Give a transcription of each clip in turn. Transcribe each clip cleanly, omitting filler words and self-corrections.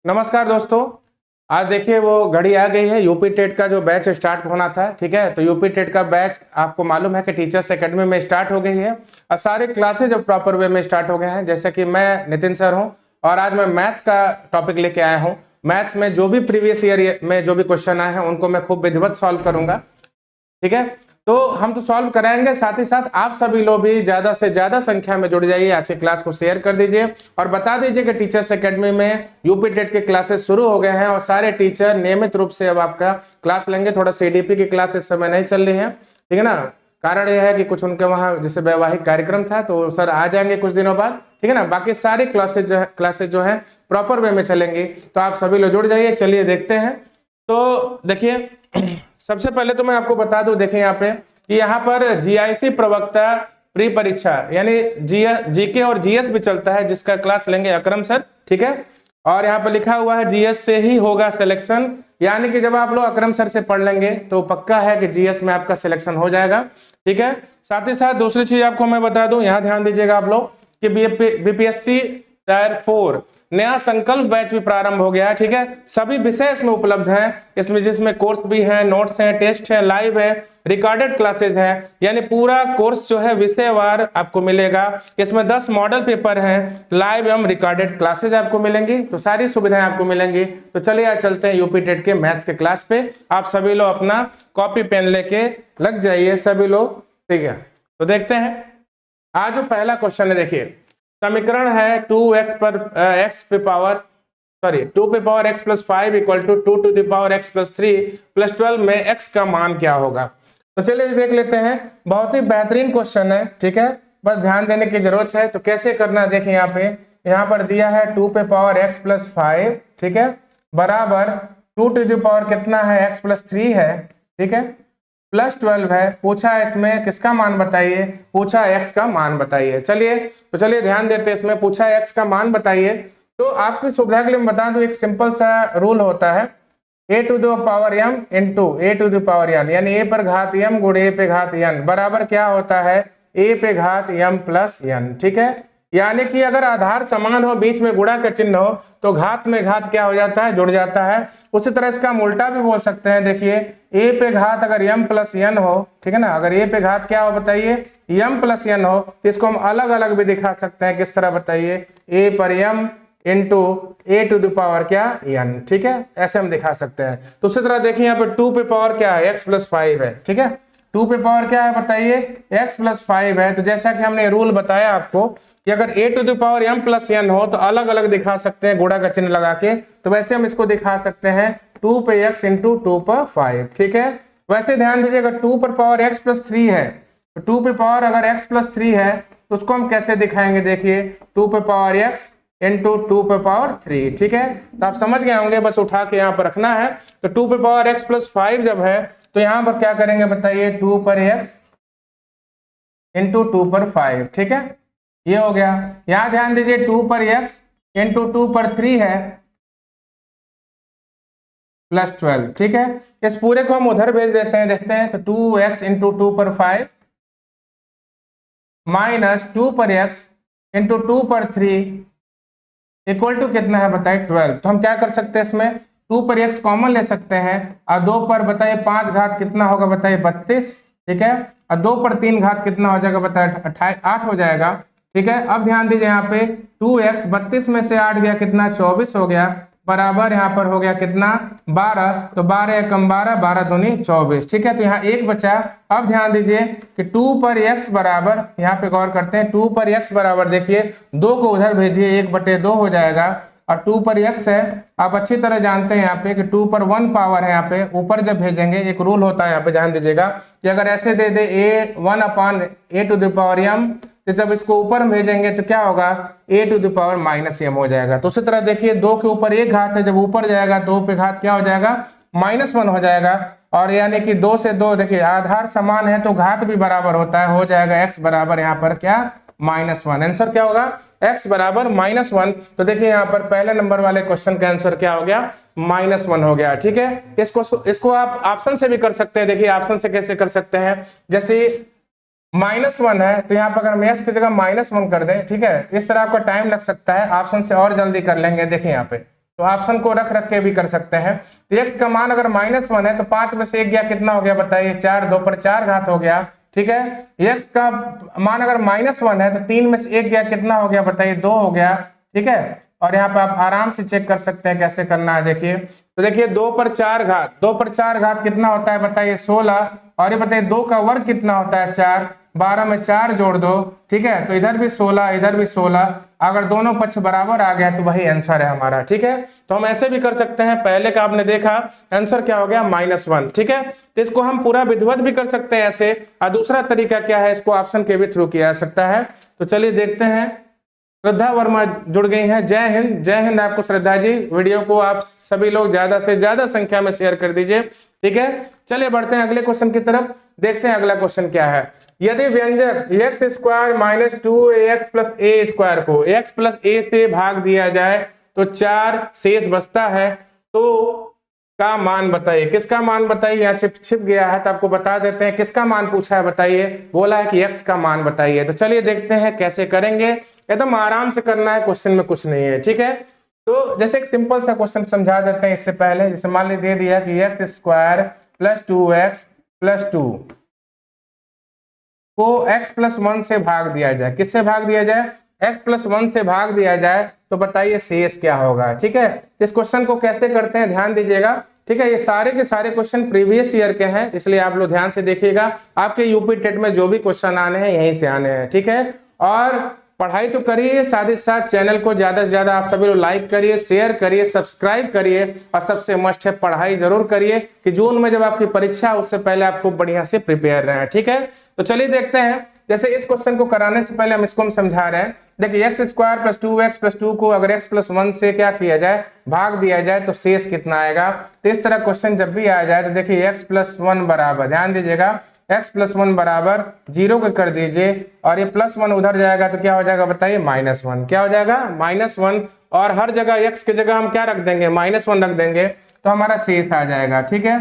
नमस्कार दोस्तों। आज देखिए वो घड़ी आ गई है, यूपी टेट का जो बैच स्टार्ट होना था। ठीक है, तो यूपी टेट का बैच आपको मालूम है कि टीचर्स एकेडमी में स्टार्ट हो गई है और सारे क्लासेज अब प्रॉपर वे में स्टार्ट हो गए हैं। जैसे कि मैं नितिन सर हूं और आज मैं मैथ्स का टॉपिक लेके आया हूं। मैथ्स में जो भी प्रीवियस ईयर में जो भी क्वेश्चन आए हैं उनको मैं खूब विधिवत सॉल्व करूंगा। ठीक है, तो हम तो सॉल्व कराएंगे, साथ ही साथ आप सभी लोग भी ज्यादा से ज्यादा संख्या में जुड़ जाइए। आज की क्लास को शेयर कर दीजिए और बता दीजिए कि टीचर्स एकेडमी में यूपी टेट के क्लासेस शुरू हो गए हैं और सारे टीचर नियमित रूप से अब आपका क्लास लेंगे। थोड़ा सीडीपी की क्लास इस समय नहीं चल रही है, ठीक है ना। कारण यह है कि कुछ उनके वहां जैसे वैवाहिक कार्यक्रम था, तो सर आ जाएंगे कुछ दिनों बाद, ठीक है ना। बाकी सारी क्लासेज जो है प्रॉपर वे में चलेंगी, तो आप सभी लोग जुड़ जाइए। चलिए देखते हैं। तो देखिए सबसे पहले तो मैं आपको बता दूं, देखिए यहाँ पे कि यहाँ पर जीआईसी प्रवक्ता प्री परीक्षा यानी जीके और जीएस भी चलता है, जिसका क्लास लेंगे अकरम सर, ठीक है। और यहाँ पर लिखा हुआ है जीएस से ही होगा सिलेक्शन, यानी कि जब आप लोग अकरम सर से पढ़ लेंगे तो पक्का है कि जीएस में आपका सिलेक्शन हो जाएगा, ठीक है। साथ ही साथ दूसरी चीज आपको मैं बता दूं, यहाँ ध्यान दीजिएगा आप लोग कि बीपीएससी टायर 4 नया संकल्प बैच भी प्रारंभ हो गया है, ठीक है। सभी विषय इसमें उपलब्ध हैं, इसमें जिसमें कोर्स भी है, नोट्स हैं, टेस्ट है, लाइव है, रिकॉर्डेड क्लासेस है, यानी पूरा कोर्स जो है विषयवार आपको मिलेगा। इसमें 10 मॉडल पेपर हैं, लाइव एवं रिकॉर्डेड क्लासेस आपको मिलेंगी, तो सारी सुविधाएं आपको मिलेंगी। तो चलिए आज चलते हैं यूपी टेट के मैथ्स के क्लास पे। आप सभी लोग अपना कॉपी पेन लेके लग जाइए सभी लोग, ठीक है। तो देखते हैं आज जो पहला क्वेश्चन है। देखिए समीकरण है 2 पे power x plus 5 equal to 2 to the power x प्लस 3 प्लस 12 में x का मान क्या होगा। तो चलिए देख लेते हैं। बहुत ही बेहतरीन क्वेश्चन है, ठीक है, बस ध्यान देने की जरूरत है। तो कैसे करना है, देखिए यहाँ पर दिया है 2 पे पावर x प्लस 5, ठीक है, बराबर 2 टू द पावर कितना है x प्लस 3 है, ठीक है, प्लस 12 है। पूछा है इसमें किसका मान बताइए, पूछा है x का मान बताइए। चलिए ध्यान देते हैं, इसमें पूछा है x का मान बताइए। तो आपकी सुविधा के लिए मैं बता दूं, एक सिंपल सा रूल होता है, a to the power m into a to the power n, यानी a पर घात m गुणे a पे घात n बराबर क्या होता है, a पे घात m प्लस n, ठीक है। यानी कि अगर आधार समान हो, बीच में गुणा का चिन्ह हो, तो घात में घात क्या हो जाता है, जुड़ जाता है। उसी तरह इसका उल्टा भी बोल सकते हैं। देखिए a पे घात अगर m प्लस n हो, ठीक है ना, अगर a पे घात क्या हो बताइए, m प्लस n हो, तो इसको हम अलग अलग भी दिखा सकते हैं। किस तरह बताइए, a पर m into a to the power क्या n, ठीक है, ऐसे हम दिखा सकते हैं। तो उसी तरह देखिए यहाँ पे 2 पे पावर क्या है, x प्लस 5 है, ठीक है। 2 पे पावर क्या है बताइए, x प्लस 5 है। तो जैसा कि हमने रूल बताया आपको कि अगर a to the power m plus n हो तो अलग अलग दिखा सकते हैं गुणा का चिन्ह लगा के। तो वैसे हम इसको दिखा सकते हैं 2 पे x इंटू 2 पर 5, ठीक है। वैसे ध्यान दीजिए अगर 2 पर पावर x प्लस 3 है, तो 2 पे पावर अगर x प्लस 3 है तो उसको हम कैसे दिखाएंगे, देखिए 2 पे पावर x इंटू 2 पे पावर 3, ठीक है। तो आप समझ गए होंगे, बस उठा के यहाँ पर रखना है। तो 2 पे पावर x प्लस 5 जब है तो यहाँ पर क्या करेंगे बताइए, 2 पर x इंटू 2 पर 5, ठीक है, ये हो गया। यहाँ ध्यान दीजिए 2 पर x इंटू 2 पर 3 है प्लस 12, ठीक है। इस पूरे को हम उधर भेज देते हैं, देखते हैं। तो 2x इंटू 2 पर 5 माइनस 2 पर x इंटू 2 पर 3 इक्वल टू कितना है बताइए 12। तो हम क्या कर सकते हैं, इसमें 2 पर x कॉमन ले सकते हैं और 2 पर बताइए 5 घात कितना होगा बताइए 32, ठीक है, और 2 पर 3 घात कितना हो जाएगा बताइए 8 हो जाएगा, ठीक है। अब ध्यान दीजिए यहाँ पे 2x 32 में से 8 गया कितना 24 हो गया, बराबर यहाँ पर हो गया कितना 12। तो 12 एकम 12, 12 दूनी 24, ठीक है। तो यहाँ एक बचा। अब ध्यान दीजिए कि 2 पर x बराबर, यहाँ पे गौर करते हैं, 2 पर x बराबर देखिए 2 को उधर भेजिए 1/2 हो जाएगा और 2 पर x है। आप अच्छी तरह जानते हैं यहाँ पे कि 2 पर 1 पावर है, यहाँ पे ऊपर जब भेजेंगे एक रूल होता है, यहाँ पे ध्यान दीजिएगा कि अगर ऐसे दे दे a 1 upon a to the power m, तो जब इसको ऊपर में भेजेंगे तो क्या होगा, a to the power minus m हो जाएगा। तो उसी तरह देखिए 2 के ऊपर एक घात है, जब ऊपर जाएगा 2 पे घात क्या हो जाएगा -1 हो जाएगा। और यानी कि 2 से 2 देखिए आधार समान है तो घात भी बराबर होता है, हो जाएगा x बराबर यहाँ पर क्या -1। आंसर क्या होगा, x बराबर -1। तो देखिए यहाँ पर पहले नंबर वाले क्वेश्चन का आंसर क्या हो गया, -1 हो गया, ठीक है। इसको आप ऑप्शन से भी कर सकते हैं। देखिए ऑप्शन से कैसे कर सकते हैं, जैसे -1 है तो यहाँ पर अगर हम x की जगह -1 कर दें, ठीक है, इस तरह आपका टाइम लग सकता है, ऑप्शन से और जल्दी कर लेंगे। देखिए यहाँ पे तो ऑप्शन को रख रख के भी कर सकते हैं। तो x का मान अगर -1 है तो 5 में से 1 गया कितना हो गया बताइए 4, 2 पर 4 घात हो गया। ठीक है, x का मान अगर -1 है तो 3 में से 1 गया कितना हो गया बताइए 2 हो गया। ठीक है, और यहाँ पे आप आराम से चेक कर सकते हैं कैसे करना है। देखिए तो देखिए 2 पर 4 घात, 2 पर 4 घात कितना होता है बताइए 16, और ये बताइए 2 का वर्ग कितना होता है 4, 12 में 4 जोड़ दो। ठीक है, तो इधर भी 16 इधर भी 16, अगर दोनों पक्ष बराबर आ गया तो वही आंसर है हमारा। ठीक है, तो हम ऐसे भी कर सकते हैं, पहले का आपने देखा आंसर क्या हो गया -1। ठीक है, तो इसको हम पूरा विधिवत भी कर सकते हैं ऐसे, और दूसरा तरीका क्या है, इसको ऑप्शन के भी थ्रू किया जा सकता है। तो चलिए देखते हैं। श्रद्धा वर्मा जुड़ गई हैं, जय हिंद। जय हिंद आपको श्रद्धा जी। वीडियो को आप सभी लोग ज्यादा से ज्यादा संख्या में शेयर कर दीजिए। ठीक है, चलिए बढ़ते हैं अगले क्वेश्चन की तरफ। देखते हैं अगला क्वेश्चन क्या है। यदि व्यंजक x² - 2ax + a² को x + a से भाग दिया जाए तो 4 शेष बचता है, तो का मान बताइए। किसका मान बताइए, यहाँ छिप गया है तो आपको बता देते हैं किसका मान पूछा है बताइए। बोला है कि x का मान बताइए। तो चलिए देखते हैं कैसे करेंगे, एकदम आराम से करना है, क्वेश्चन में कुछ नहीं है। ठीक है, तो जैसे एक सिंपल सा क्वेश्चन समझा देते हैं इससे पहले। जैसे मान ली दे दिया कि x² + 2x + 2 को x + 1 से भाग दिया जाए। किससे भाग दिया जाए, x + 1 से भाग दिया जाए, तो बताइए शेष क्या होगा। ठीक है, इस क्वेश्चन को कैसे करते हैं ध्यान दीजिएगा। ठीक है, ये सारे के सारे क्वेश्चन प्रीवियस ईयर के हैं, इसलिए आप लोग ध्यान से देखिएगा। आपके यूपी टेट में जो भी क्वेश्चन आने हैं यहीं से आने हैं। ठीक है, और पढ़ाई तो करिए, साथ ही साथ चैनल को ज्यादा से ज्यादा आप सभी लोग लाइक करिए, शेयर करिए, सब्सक्राइब करिए, और सबसे मस्ट है पढ़ाई जरूर करिए कि जून में जब आपकी परीक्षा उससे पहले आप खूब बढ़िया से प्रिपेयर रहें। ठीक है, तो चलिए देखते हैं। जैसे इस क्वेश्चन को कराने से पहले हम इसको समझा रहे हैं। देखिए x² + 2x + 2 को अगर x + 1 से क्या किया जाए, भाग दिया जाए, तो शेष कितना आएगा। तो इस तरह क्वेश्चन जब भी आ जाए तो देखिए x + 1 बराबर, ध्यान दीजिएगा, x + 1 बराबर 0 को कर दीजिए, और ये +1 उधर जाएगा तो क्या हो जाएगा बताइए -1। क्या हो जाएगा -1, और हर जगह x की जगह हम क्या रख देंगे -1 रख देंगे, तो हमारा शेष आ जाएगा। ठीक है,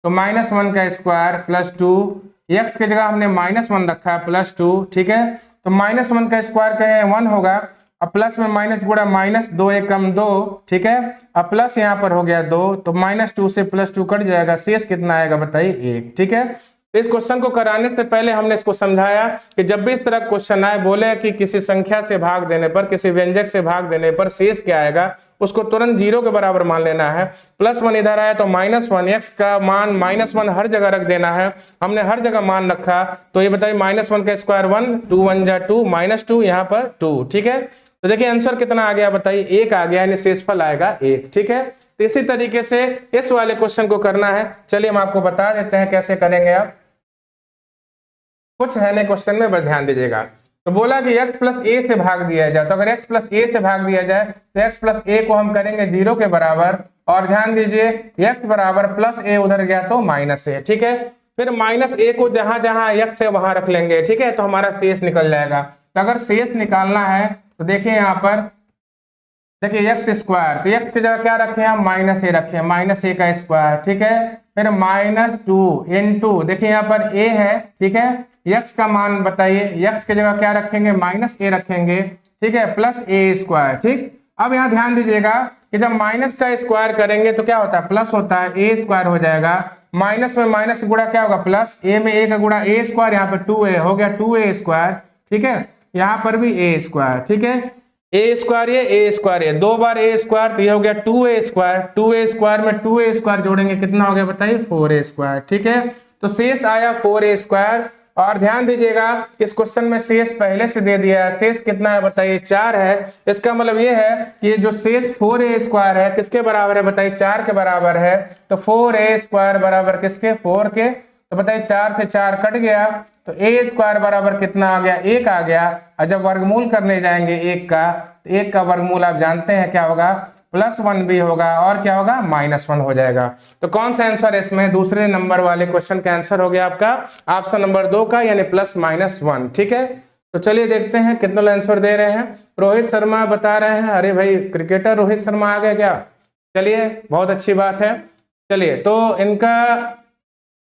तो -1 का स्क्वायर + 2, x की जगह हमने -1 रखा है +2। ठीक है, तो -1 का स्क्वायर कहें 1 होगा, अब प्लस में माइनस गुणा -2 एकम 2। ठीक है, अब प्लस यहाँ पर हो गया 2, तो -2 से +2 कट जाएगा, शेष कितना आएगा बताइए 1। ठीक है, इस क्वेश्चन को कराने से पहले हमने इसको समझाया कि जब भी इस तरह क्वेश्चन आए, बोले कि किसी संख्या से भाग देने पर, किसी व्यंजक से भाग देने पर शेष क्या आएगा, उसको तुरंत 0 के बराबर मान लेना है। +1 इधर आया तो -1, x का मान -1 हर जगह रख देना है। हमने हर जगह मान रखा, तो ये बताइए -1 का स्क्वायर 1, 2 1 जा 2, -2 यहाँ पर 2। ठीक है, तो देखिए आंसर कितना आ गया बताइए 1 आ गया, यानी शेषफल आएगा 1। ठीक है, तो इसी तरीके से इस वाले क्वेश्चन को करना है। चलिए हम आपको बता देते हैं कैसे करेंगे। आप कुछ है नहीं क्वेश्चन में, बस ध्यान दीजिएगा। तो बोला कि x + a से भाग दिया जाए, तो अगर x + a से भाग दिया जाए तो x + a को हम करेंगे 0 के बराबर, और ध्यान दीजिए x बराबर +a उधर गया तो -a। ठीक है, फिर -a को जहां जहां x है वहां रख लेंगे। ठीक है, तो हमारा शेष निकल जाएगा। तो अगर शेष निकालना है तो देखिए यहाँ पर, देखिए x स्क्वायर, तो x की जगह क्या रखे हम -a रखे, -a का स्क्वायर। ठीक है, फिर -2 × देखिए यहाँ पर a है। ठीक है, x का मान बताइए, x की जगह क्या रखेंगे -a रखेंगे। ठीक है, +a²। ठीक, अब यहाँ ध्यान दीजिएगा कि जब माइनस का स्क्वायर करेंगे तो क्या होता है, प्लस होता है, a² हो जाएगा। माइनस में माइनस गुणा क्या होगा, प्लस, a में a का गुणा a² यहाँ पे 2a हो गया, 2a²। ठीक है, यहाँ पर भी a²। ठीक है, a² ये a² ये 2 बार a², तो ये हो गया 2a²। 2a² में 2a² जोड़ेंगे कितना हो गया बताइए 4a²। ठीक है, तो शेष आया 4a²। और ध्यान दीजिएगा इस क्वेश्चन में शेष पहले से दे दिया है, शेष कितना है बताइए 4 है। इसका मतलब ये है कि जो शेष 4a² है किसके बराबर है बताइए 4 के बराबर है। तो 4a² बराबर किसके, 4 के। तो बताइए 4 से 4 कट गया, तो a² बराबर कितना आ गया, 1 आ गया। और जब वर्गमूल करने जाएंगे 1 का, तो 1 का वर्गमूल आप जानते हैं क्या होगा, +1 भी होगा, और क्या होगा -1 हो जाएगा। तो कौन सा आंसर है इसमें, दूसरे नंबर वाले क्वेश्चन का आंसर हो गया आपका ऑप्शन नंबर 2 का, यानी +-1। ठीक है, तो चलिए देखते हैं कितने लोग आंसर दे रहे हैं। रोहित शर्मा बता रहे हैं, अरे भाई क्रिकेटर रोहित शर्मा आ गए क्या, चलिए बहुत अच्छी बात है। चलिए, तो इनका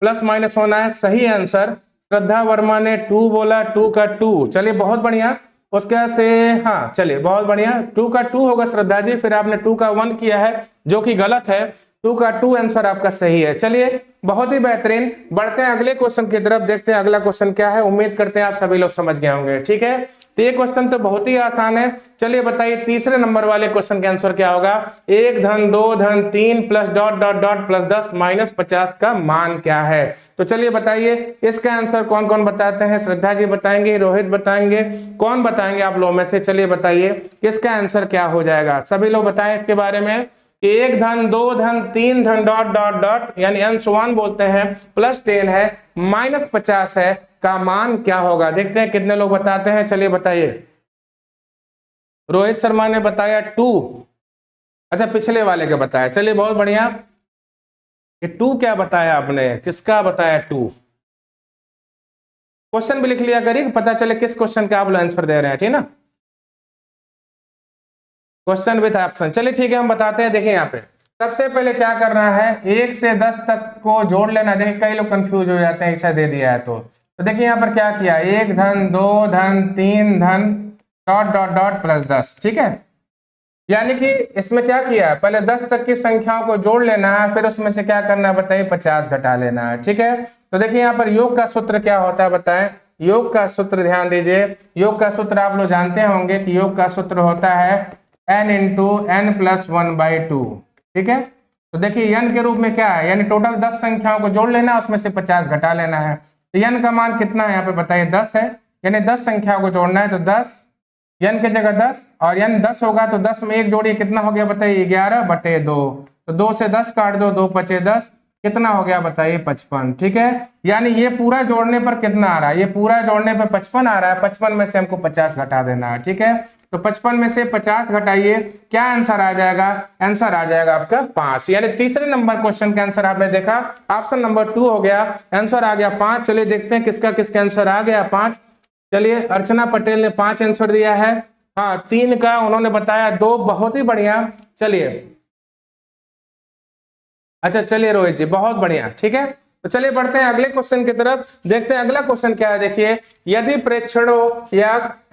+- होना है, सही आंसर। श्रद्धा वर्मा ने 2 बोला, 2 का 2। चलिए बहुत बढ़िया, उसके बाद से हाँ चलिए बहुत बढ़िया, 2 का 2 होगा श्रद्धा जी, फिर आपने 2 का 1 किया है जो कि गलत है, 2 का 2 आंसर आपका सही है। चलिए बहुत ही बेहतरीन, बढ़ते हैं अगले क्वेश्चन की तरफ, देखते हैं अगला क्वेश्चन क्या है। उम्मीद करते हैं आप सभी लोग समझ गए होंगे, ठीक है। तो ये क्वेश्चन तो बहुत ही आसान है। चलिए बताइए तीसरे नंबर वाले क्वेश्चन का आंसर क्या होगा। 1 धन 2 धन 3 plus dot dot dot plus 10 minus 50 का मान क्या है। तो चलिए बताइए इसका आंसर कौन कौन बताते हैं। श्रद्धा जी बताएंगे, रोहित बताएंगे, कौन बताएंगे आप लोगों में से। चलिए बताइए इसका आंसर क्या हो जाएगा, सभी लोग बताएं इसके बारे में। 1 धन 2 धन 3 धन डॉट डॉट डॉट यानी अंशवान बोलते हैं, प्लस 10 है माइनस 50 है का मान क्या होगा। देखते हैं कितने लोग बताते हैं। चलिए बताइए। रोहित शर्मा ने बताया 2, अच्छा पिछले वाले के बताया। चलिए बहुत बढ़िया, कि 2 क्या बताया आपने, किसका बताया 2। क्वेश्चन भी लिख लिया करिए, पता चले किस क्वेश्चन का आप लोग आंसर दे रहे हैं, ठीक ना। क्वेश्चन विथ ऑप्शन, चलिए ठीक है हम बताते हैं। देखिए यहाँ पे सबसे पहले क्या करना है, 1 से 10 तक को जोड़ लेना। देखिए कई लोग कंफ्यूज हो जाते हैं ऐसा दे दिया है तो देखिए यहाँ पर क्या किया, 1 धन 2 धन 3 धन डॉट डॉट डॉट प्लस 10, ठीक है। यानी कि इसमें क्या किया है, पहले 10 तक की संख्याओं को जोड़ लेना है, फिर उसमें से क्या करना है बताइए, 50 घटा लेना है, ठीक है। तो देखिए यहाँ पर योग का सूत्र क्या होता है बताएं। योग का सूत्र ध्यान दीजिए, योग का सूत्र आप लोग जानते होंगे कि योग का सूत्र होता है n इंटू n प्लस 1/2, ठीक है। तो देखिए n के रूप में क्या है, यानी टोटल 10 संख्याओं को जोड़ लेना है, उसमें से 50 घटा लेना है। तो n का मान कितना है यहाँ पे बताइए, 10 है, यानी 10 संख्या को जोड़ना है। तो 10 n की जगह 10 और n 10 होगा तो 10 में 1 जोड़िए, कितना हो गया बताइए, 11/2। तो 2 से 10 काट दो, 2 पचे 10, कितना हो गया बताइए, 55, ठीक है। यानी ये पूरा जोड़ने पर कितना आ रहा है, ये पूरा जोड़ने पर 55 आ रहा है, 55 में से हमको 50 घटा देना है, ठीक है। तो 55 में से 50 घटाइए, क्या आंसर आ जाएगा, आंसर आ जाएगा आपका 5। यानी तीसरे नंबर क्वेश्चन का आंसर आपने देखा, ऑप्शन नंबर 2 हो गया, आंसर आ गया 5। चलिए देखते हैं किसका किसका आंसर आ गया 5। चलिए अर्चना पटेल ने 5 आंसर दिया है, हाँ 3 का उन्होंने बताया 2, बहुत ही बढ़िया। चलिए अच्छा चलिए रोहित जी बहुत बढ़िया, ठीक है। तो चलिए बढ़ते हैं अगले क्वेश्चन की तरफ, देखते हैं अगला क्वेश्चन क्या है। देखिए यदि प्रेक्षणों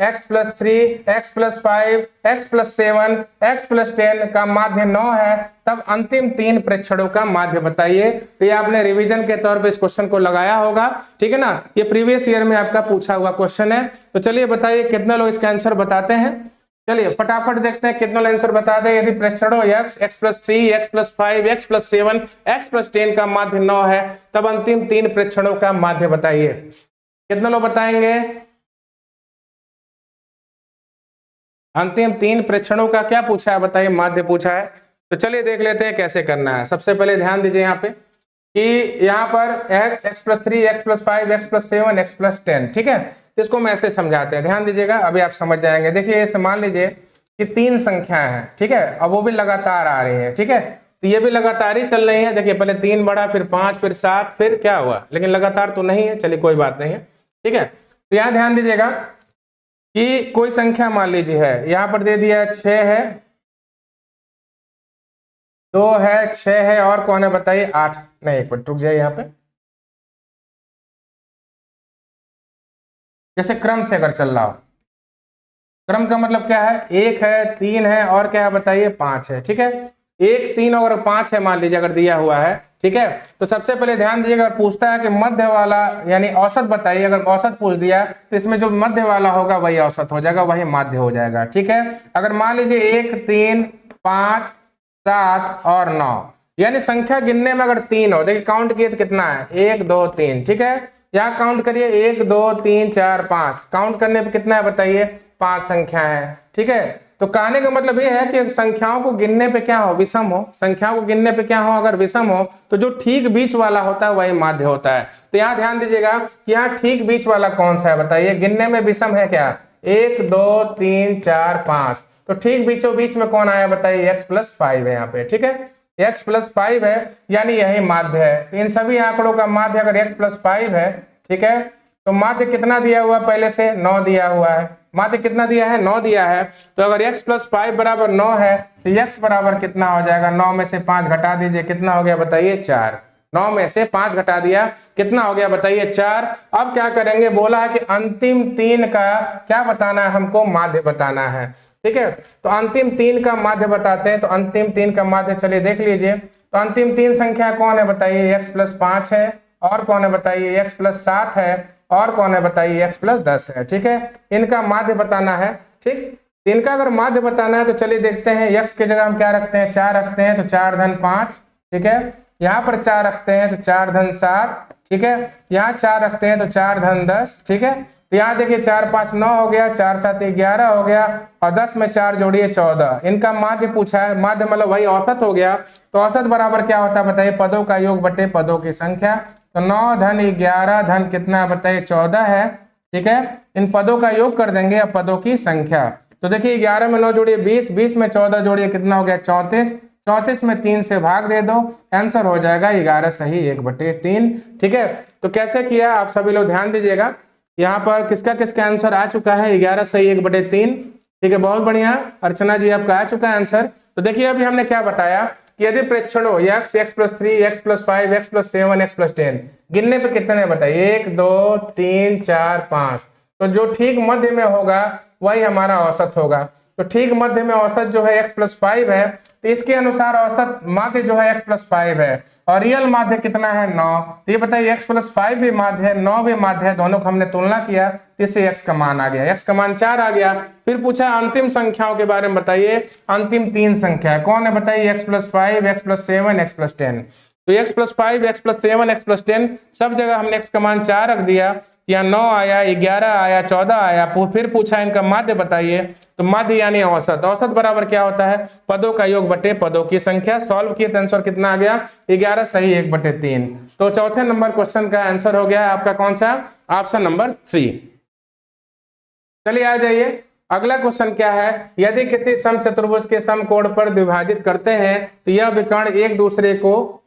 x प्लस 3 x plus 5 x plus 7 x plus 10 का माध्य 9 है, तब अंतिम 3 प्रेक्षणों का माध्य बताइए। तो ये आपने रिवीजन के तौर पे इस क्वेश्चन को लगाया होगा, ठीक है ना। ये प्रीवियस ईयर में आपका पूछा हुआ क्वेश्चन है। तो चलिए बताइए कितने लोग इसका आंसर बताते हैं। चलिए फटाफट देखते हैं कितने लोग आंसर बता दें। यदि प्रेक्षणों x प्लस 3 x plus 5 x plus 7 x plus 10 का माध्य 9 है, तब अंतिम 3 प्रेक्षणों का माध्य बताइए। कितने लोग बताएंगे, अंतिम 3 प्रेक्षणों का क्या पूछा है बताइए, माध्य पूछा है। तो चलिए देख लेते हैं कैसे करना है। सबसे पहले ध्यान दीजिए यहाँ पे कि यहाँ पर x प्लस 3 x plus 5 x plus 7 x plus 10, ठीक है। इसको मैं ऐसे समझाते हैं, ध्यान दीजिएगा, अभी आप समझ जाएंगे। देखिए ऐसे मान लीजिए कि 3 संख्याएं हैं, ठीक है, अब वो भी लगातार आ रही है, ठीक है। तो ये भी लगातार ही चल रही है। देखिए पहले 3 बढ़ा, फिर 5, फिर 7, फिर क्या हुआ, लेकिन लगातार तो नहीं है। चलिए कोई बात नहीं है, ठीक है। तो यहाँ ध्यान दीजिएगा कि कोई संख्या मान लीजिए है, यहाँ पर दे दिया 6 है, 2 है, 6 है, और कौन है बताइए, 8। नहीं एक मिनट रुक जाइए, यहाँ पे जैसे क्रम से अगर चल रहा हो, क्रम का मतलब क्या है, 1 है, 3 है, और क्या है बताइए, 5 है, ठीक है। 1 3 और 5 है मान लीजिए अगर दिया हुआ है, ठीक है। तो सबसे पहले ध्यान दीजिएगा, पूछता है कि मध्य वाला यानी औसत बताइए। अगर औसत पूछ दिया तो इसमें जो मध्य वाला होगा वही औसत हो जाएगा, वही माध्य हो जाएगा, ठीक है। अगर मान लीजिए 1 3 5 7 और 9, यानी संख्या गिनने में अगर 3 हो, देखिए काउंट किए तो कितना है, 1 2 3, ठीक है। यहाँ काउंट करिए 1 2 3 4 5, काउंट करने पे कितना है बताइए, 5 संख्या है, ठीक है। तो कहने का मतलब ये है कि संख्याओं को गिनने पे क्या हो, विषम हो। संख्याओं को गिनने पे क्या हो, अगर विषम हो तो जो ठीक बीच वाला होता है वही माध्य होता है। तो यहाँ ध्यान दीजिएगा कि यहाँ ठीक बीच वाला कौन सा है बताइए, गिनने में विषम है क्या, 1 2 3 4 5। तो ठीक बीचों बीच में कौन आया बताइए, x प्लस 5 है यहाँ पे, ठीक है। x प्लस 5 है यानी यही माध्य है। तो इन सभी आंकड़ों का माध्य अगर x प्लस 5 है, ठीक है, तो माध्य कितना दिया हुआ पहले से, 9 दिया हुआ है। माध्य कितना दिया है, 9 दिया है। तो अगर x प्लस 5 बराबर 9 है तो x बराबर कितना हो जाएगा, 9 में से 5 घटा दीजिए, कितना हो गया बताइए, 4। 9 में से 5 घटा दिया, कितना हो गया बताइए 4। अब क्या करेंगे, बोला है कि अंतिम 3 का क्या बताना है, हमको माध्य बताना है। ठीक है, तो अंतिम 3 का माध्य बताते हैं। तो अंतिम 3 का माध्य चलिए देख लीजिए। तो अंतिम 3 संख्या कौन है बताइए, x + 5 है, और कौन है बताइए x + 7 है, और कौन है बताइए x + 10 है। ठीक है, इनका माध्य बताना है। ठीक, इनका अगर माध्य बताना है तो चलिए देखते हैं। x की जगह हम क्या रखते हैं, 4 रखते हैं, तो 4 धन 5। ठीक है, यहाँ पर 4 रखते हैं तो 4 धन 7। ठीक है, यहाँ 4 रखते हैं तो 4 धन 10। ठीक है, तो यहाँ देखिए 4 5 9 हो गया, 4 7 11 हो गया, और 10 में 4 जोड़िए 14। इनका माध्य पूछा है, माध्य मतलब वही औसत हो गया। तो औसत बराबर क्या होता है बताइए, पदों का योग बटे पदों की संख्या। तो 9 धन 11 धन कितना बताइए 14 है। ठीक है, इन पदों का योग कर देंगे अब पदों की संख्या। तो देखिए 11 में 9 जोड़िए 20, 20 में 14 जोड़िए कितना हो गया 34, 34 में 3 से भाग दे दो, आंसर हो जाएगा 11 सही 1/3। ठीक है, तो कैसे किया आप सभी लोग ध्यान दीजिएगा। यहाँ पर किसका किसका आंसर आ चुका है, 11 सही 1/3। ठीक है, बहुत बढ़िया, अर्चना जी आपका आ चुका है आंसर। तो देखिए अभी हमने क्या बताया कि यदि प्रेक्षणों x, x + 3, x + 5, x + 7, x + 10 गिनने पे कितने बताइए, 1 2 3 4 5, तो जो ठीक मध्य में होगा वही हमारा औसत होगा। तो ठीक मध्य में औसत जो है x + 5 है, तो इसके अनुसार औसत माध्य जो है x + 5 है, और रियल माध्य कितना है 9। तो ये बताइए x + 5 भी माध्य है, 9 भी माध्य है, दोनों को हमने तुलना किया, इससे x का मान आ गया, x का मान 4 आ गया। फिर पूछा अंतिम संख्याओं के बारे में बताइए, अंतिम 3 संख्या कौन है बताइए, x + 5, x + 7, x + 10। तो x + 5, x + 7, x + 10 सब जगह हमने x का मान 4 रख दिया, या 9 आया, 11 आया, 14 आया। फिर पूछा इनका माध्य बताइए, तो माध्य यानी औसत, औसत बराबर क्या होता है, पदों का योग बटे पदों की संख्या। सॉल्व किए तो आंसर कितना आ गया, 11 सही 1/3। तो चौथे नंबर क्वेश्चन का आंसर हो गया आपका कौन सा, ऑप्शन नंबर 3। चलिए आ जाइए, अगला क्वेश्चन क्या है, यदि किसी समचतुर्भुज के समकोण पर द्विभाजित करते हैं तो यह विकर्ण एक दूसरे को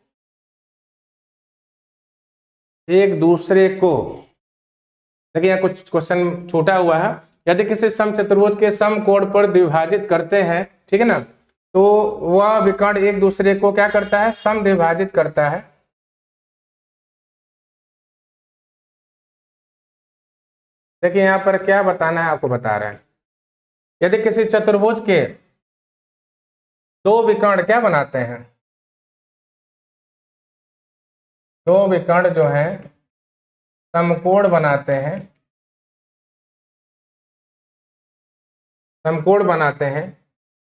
देखिए यहाँ कुछ क्वेश्चन छूटा हुआ है। यदि किसी समचतुर्भुज के समकोण पर द्विभाजित करते हैं, ठीक है ना, तो वह विकर्ण एक दूसरे को क्या करता है, समद्विभाजित करता है। देखिए यहाँ पर क्या बताना है आपको बता रहे हैं, यदि किसी चतुर्भुज के दो विकर्ण क्या बनाते हैं, दो विकर्ण जो हैं समकोण बनाते हैं, समकोण बनाते हैं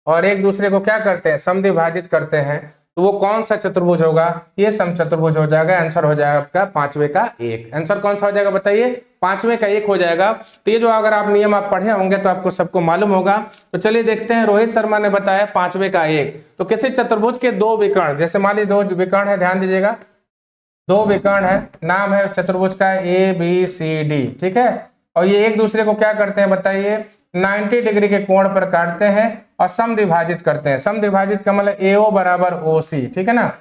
और एक दूसरे को क्या करते हैं, समद्विभाजित करते हैं, तो वो कौन सा चतुर्भुज होगा, ये समचतुर्भुज हो जाएगा। आंसर हो जाएगा आपका 5वें का 1। आंसर कौन सा हो जाएगा बताइए, 5वें का 1 हो जाएगा। तो ये जो अगर आप नियम आप पढ़े होंगे तो आपको सबको मालूम होगा। तो चलिए देखते हैं, रोहित शर्मा ने बताया 5वें का 1। तो किसी चतुर्भुज के दो विकर्ण, जैसे मान लीजिए 2 विकर्ण है, ध्यान दीजिएगा, 2 विकर्ण है, नाम है चतुर्भुज का ABCD, ठीक है, और ये एक दूसरे को क्या करते हैं बताइए, 90 डिग्री के कोण पर काटते हैं और समद्विभाजित करते हैं। समद्विभाजित का मतलब AO बराबर OC, ठीक है ना,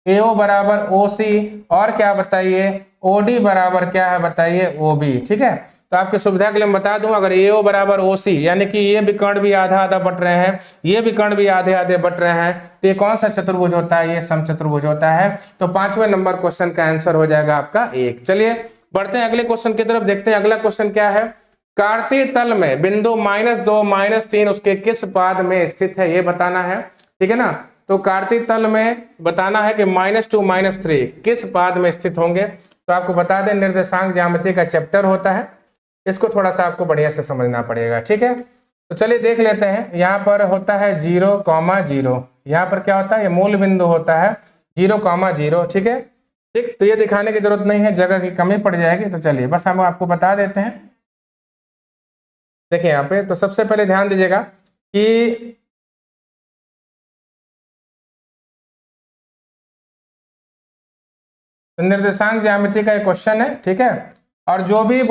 AO बराबर OC, और क्या बताइए OD बराबर क्या है बताइए OB, ठीक है। तो आपकी सुविधा के लिए मैं बता दूं, अगर AO बराबर OC यानी कि ये विकर्ण भी आधा आधा बट रहे हैं, ये विकर्ण भी आधे आधे बट रहे हैं, तो ये कौन सा चतुर्भुज होता है, ये समचतुर्भुज होता है। तो 5वें नंबर क्वेश्चन का आंसर हो जाएगा आपका 1। चलिए बढ़ते हैं अगले क्वेश्चन की तरफ, देखते हैं अगला क्वेश्चन क्या है। कार्तीय तल में बिंदु -2 -3 उसके किस पाद में स्थित है, ये बताना है, ठीक है ना। तो कार्तीय तल में बताना है कि -2 -3 किस पाद में स्थित होंगे। तो आपको बता दें, निर्देशांक ज्यामिति का चैप्टर होता है, इसको थोड़ा सा आपको बढ़िया से समझना पड़ेगा, ठीक है। तो चलिए देख लेते हैं, यहाँ पर होता है 0, 0, यहाँ पर क्या होता है, ये मूल बिंदु होता है 0, 0, ठीक है। ठीक, तो ये दिखाने की जरूरत नहीं है, जगह की कमी पड़ जाएगी। तो चलिए बस हम आपको बता देते हैं। देखिए यहाँ पे तो सबसे पहले ध्यान दीजिएगा कि निर्देशांक ज्यामिति का एक क्वेश्चन है, ठीक है, और जो भी